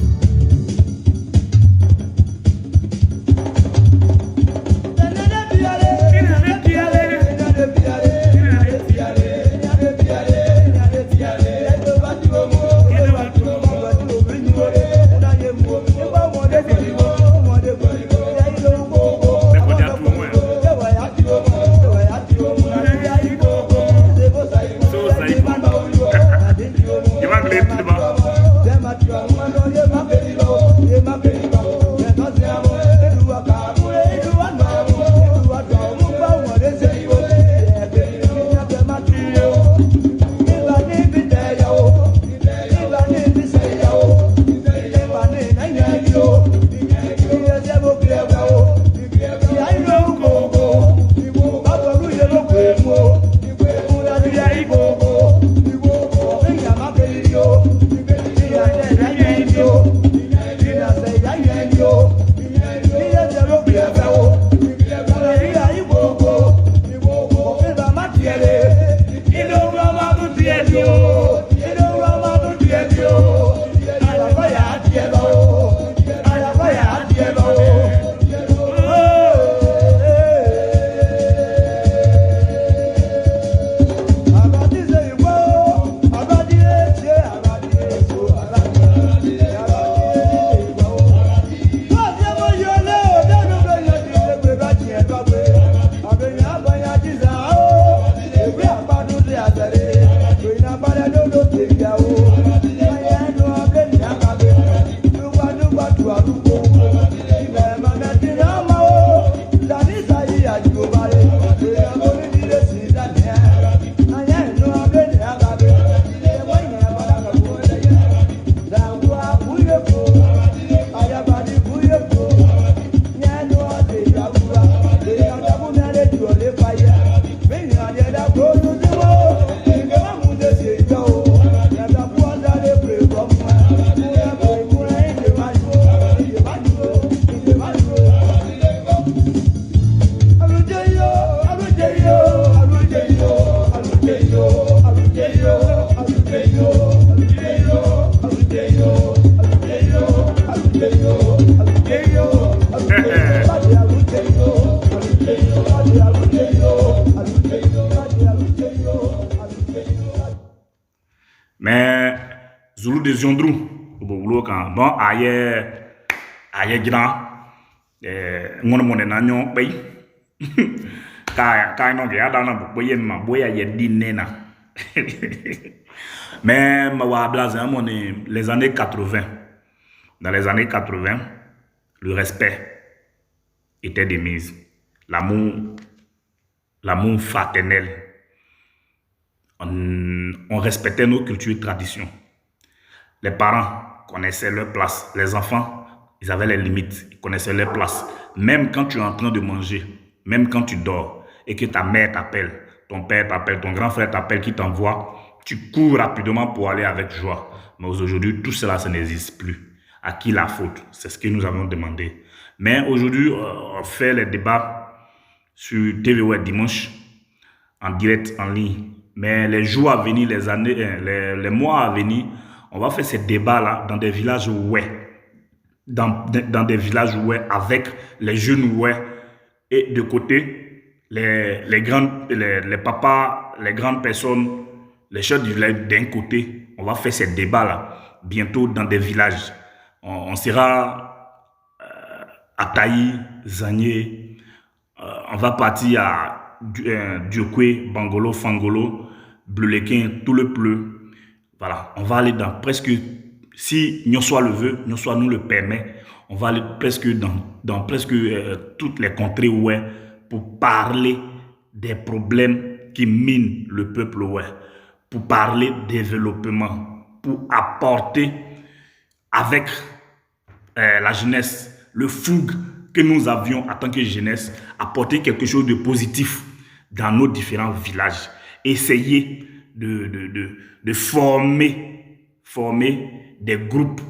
Mais Zulu de Ziondrou, bon, aïe grand, mon nanyon pays. Mais les années 80, dans les années 80, le respect était de mise. L'amour fraternel. On respectait nos cultures et traditions. Les parents connaissaient leur place. Les enfants, ils avaient les limites. Ils connaissaient leur place. Même quand tu es en train de manger, même quand tu dors et que ta mère t'appelle, ton père t'appelle, ton grand frère t'appelle, qui t'envoie, tu cours rapidement pour aller avec joie. Mais aujourd'hui, tout cela, ça n'existe plus. À qui la faute? C'est ce que nous avons demandé. Mais aujourd'hui, on fait les débats sur TVWeb dimanche, en direct, en ligne. Mais les jours à venir, les années, les mois à venir, on va faire ces débats-là dans des villages dans des villages avec les jeunes et de côté, les papas, les grandes personnes, les chefs du village d'un côté. On va faire ces débats-là bientôt dans des villages. On sera à Taï, Zagné, on va partir à Diokwe, Bangolo, Fangolo, Bleulequin, tout le pleu. Voilà, on va aller dans presque, si Nyossoa le veut, Nyossoa nous le permet, on va aller presque dans presque toutes les contrées pour parler des problèmes qui minent le peuple pour parler développement, pour apporter avec la jeunesse, le fougue que nous avions en tant que jeunesse, apporter quelque chose de positif dans nos différents villages. Essayer de former des groupes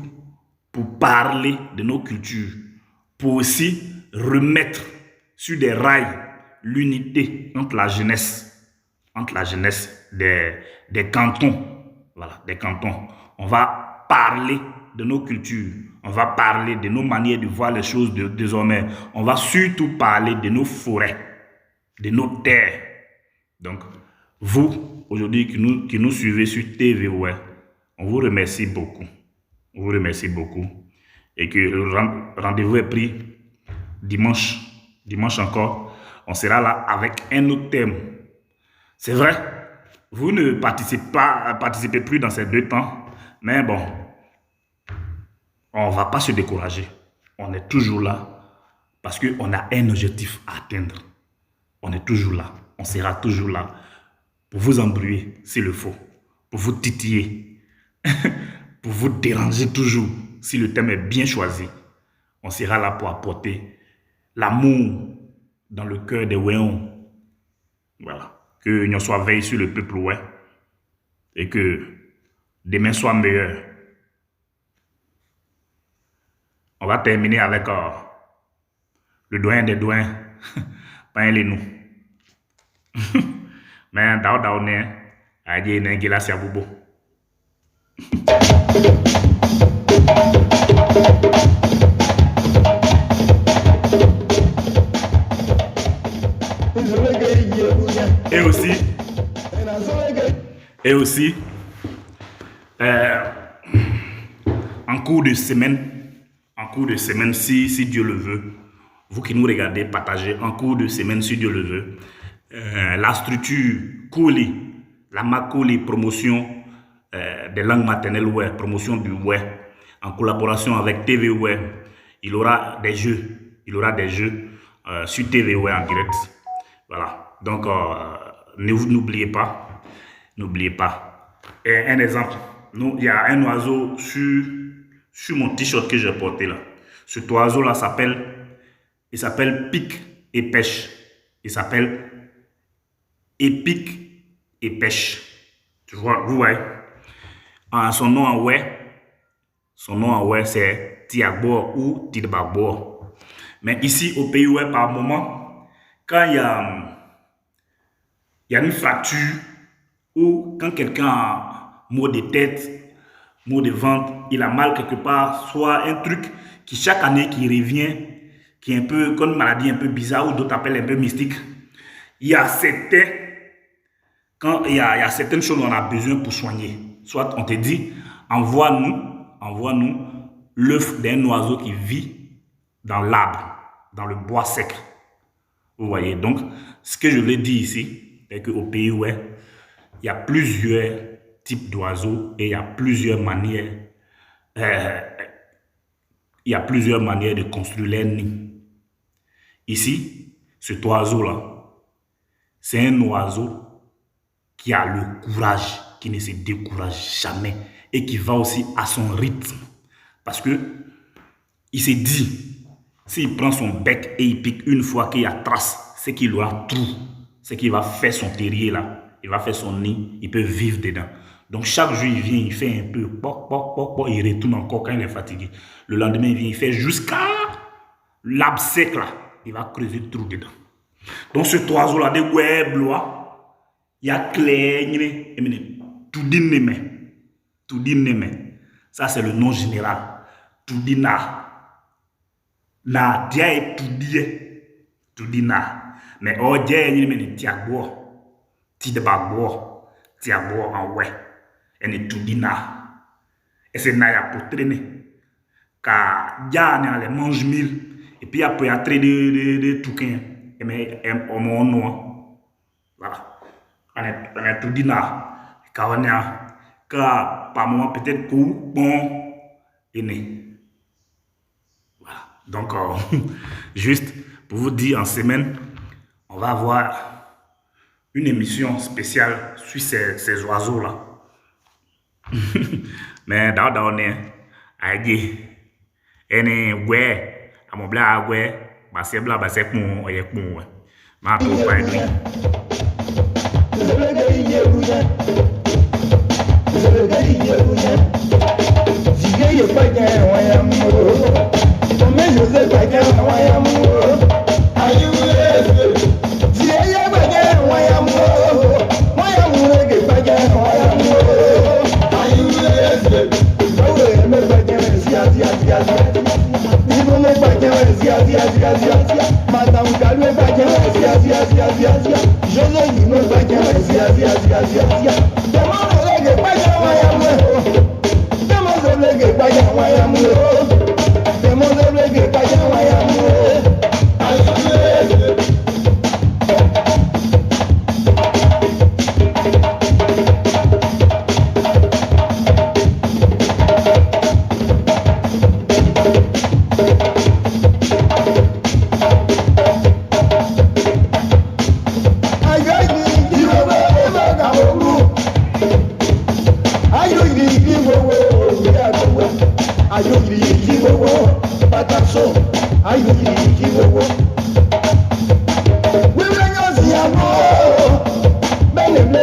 pour parler de nos cultures, pour aussi remettre sur des rails l'unité entre la jeunesse des cantons. Voilà, des cantons. On va parler de nos cultures, on va parler de nos manières de voir les choses désormais. On va surtout parler de nos forêts, de nos terres. Donc, vous, aujourd'hui, qui nous suivez sur TV, on vous remercie beaucoup. On vous remercie beaucoup. Et que le rendez-vous est pris dimanche. Dimanche encore, on sera là avec un autre thème. C'est vrai, vous ne participez plus dans ces 2 temps, mais bon, on ne va pas se décourager. On est toujours là parce qu'on a un objectif à atteindre. On est toujours là. On sera toujours là pour vous embrouiller s'il le faut, pour vous titiller, pour vous déranger toujours si le thème est bien choisi. On sera là pour apporter l'amour dans le cœur des Wéons. Voilà. Que nous soit veillé sur le peuple et que demain soit meilleur. On va terminer avec le doyen des doyens, pas les nous. Mais d'ao ne a dit n'engila si abubo. Et aussi, en cours de semaine, si Dieu le veut, vous qui nous regardez, partagez, en cours de semaine, si Dieu le veut, la structure Koli, la Makoli promotion des langues maternelles promotion du en collaboration avec TV il aura des jeux sur TV en direct. Voilà, donc n'oubliez pas. Et un exemple, il y a un oiseau sur mon t-shirt que j'ai porté là. Cet oiseau là il s'appelle pique et pêche. Il s'appelle épique et pêche. Tu vois, vous voyez. Son nom en c'est Tiagbo ou Tidbagbo. Mais ici au pays par moment, quand il y a une fracture ou quand quelqu'un a maux de tête, maux de ventre, il a mal quelque part, soit un truc qui chaque année qui revient, qui est un peu comme une maladie un peu bizarre ou d'autres appellent un peu mystique. Il y a certaines choses qu'on a besoin pour soigner. Soit on te dit, envoie-nous l'œuf d'un oiseau qui vit dans l'arbre, dans le bois sec. Vous voyez, donc, ce que je l'ai dit ici, c'est qu'au pays, il y a plusieurs types d'oiseaux et il y a plusieurs manières de construire les nids. Ici, cet oiseau-là, c'est un oiseau qui a le courage, qui ne se décourage jamais et qui va aussi à son rythme. Parce que il s'est dit, s'il prend son bec et il pique une fois qu'il y a trace, c'est qu'il aura tout, c'est qu'il va faire son terrier là, il va faire son nid, il peut vivre dedans. Donc chaque jour il vient, il fait un peu, il retourne encore quand il est fatigué. Le lendemain il vient, il fait jusqu'à l'arbre sec là, il va creuser trou dedans. Donc ce oiseau là, des ouais blois, il y a clair, tout dit. Ça c'est le nom général. Tout dit na dia et tout dit na. Mais oh dia ni tiagbo, ti de bagbo, tiagbo en ouais. Et tout dit na. Et c'est na ya pour traîner. Car dia ne les mange mille et puis après il y a très de touquin. Et mais on noir. Voilà. On est tout dit na. Car on a car par moment peut-être pour bon et né. Voilà. Donc juste pour vous dire, en semaine on va avoir une émission spéciale sur ces oiseaux là. Mais dans on est aïe ene ouais à mon bla ouais bah c'est bla bah c'est pour y pour ma pour pas lui. Bene,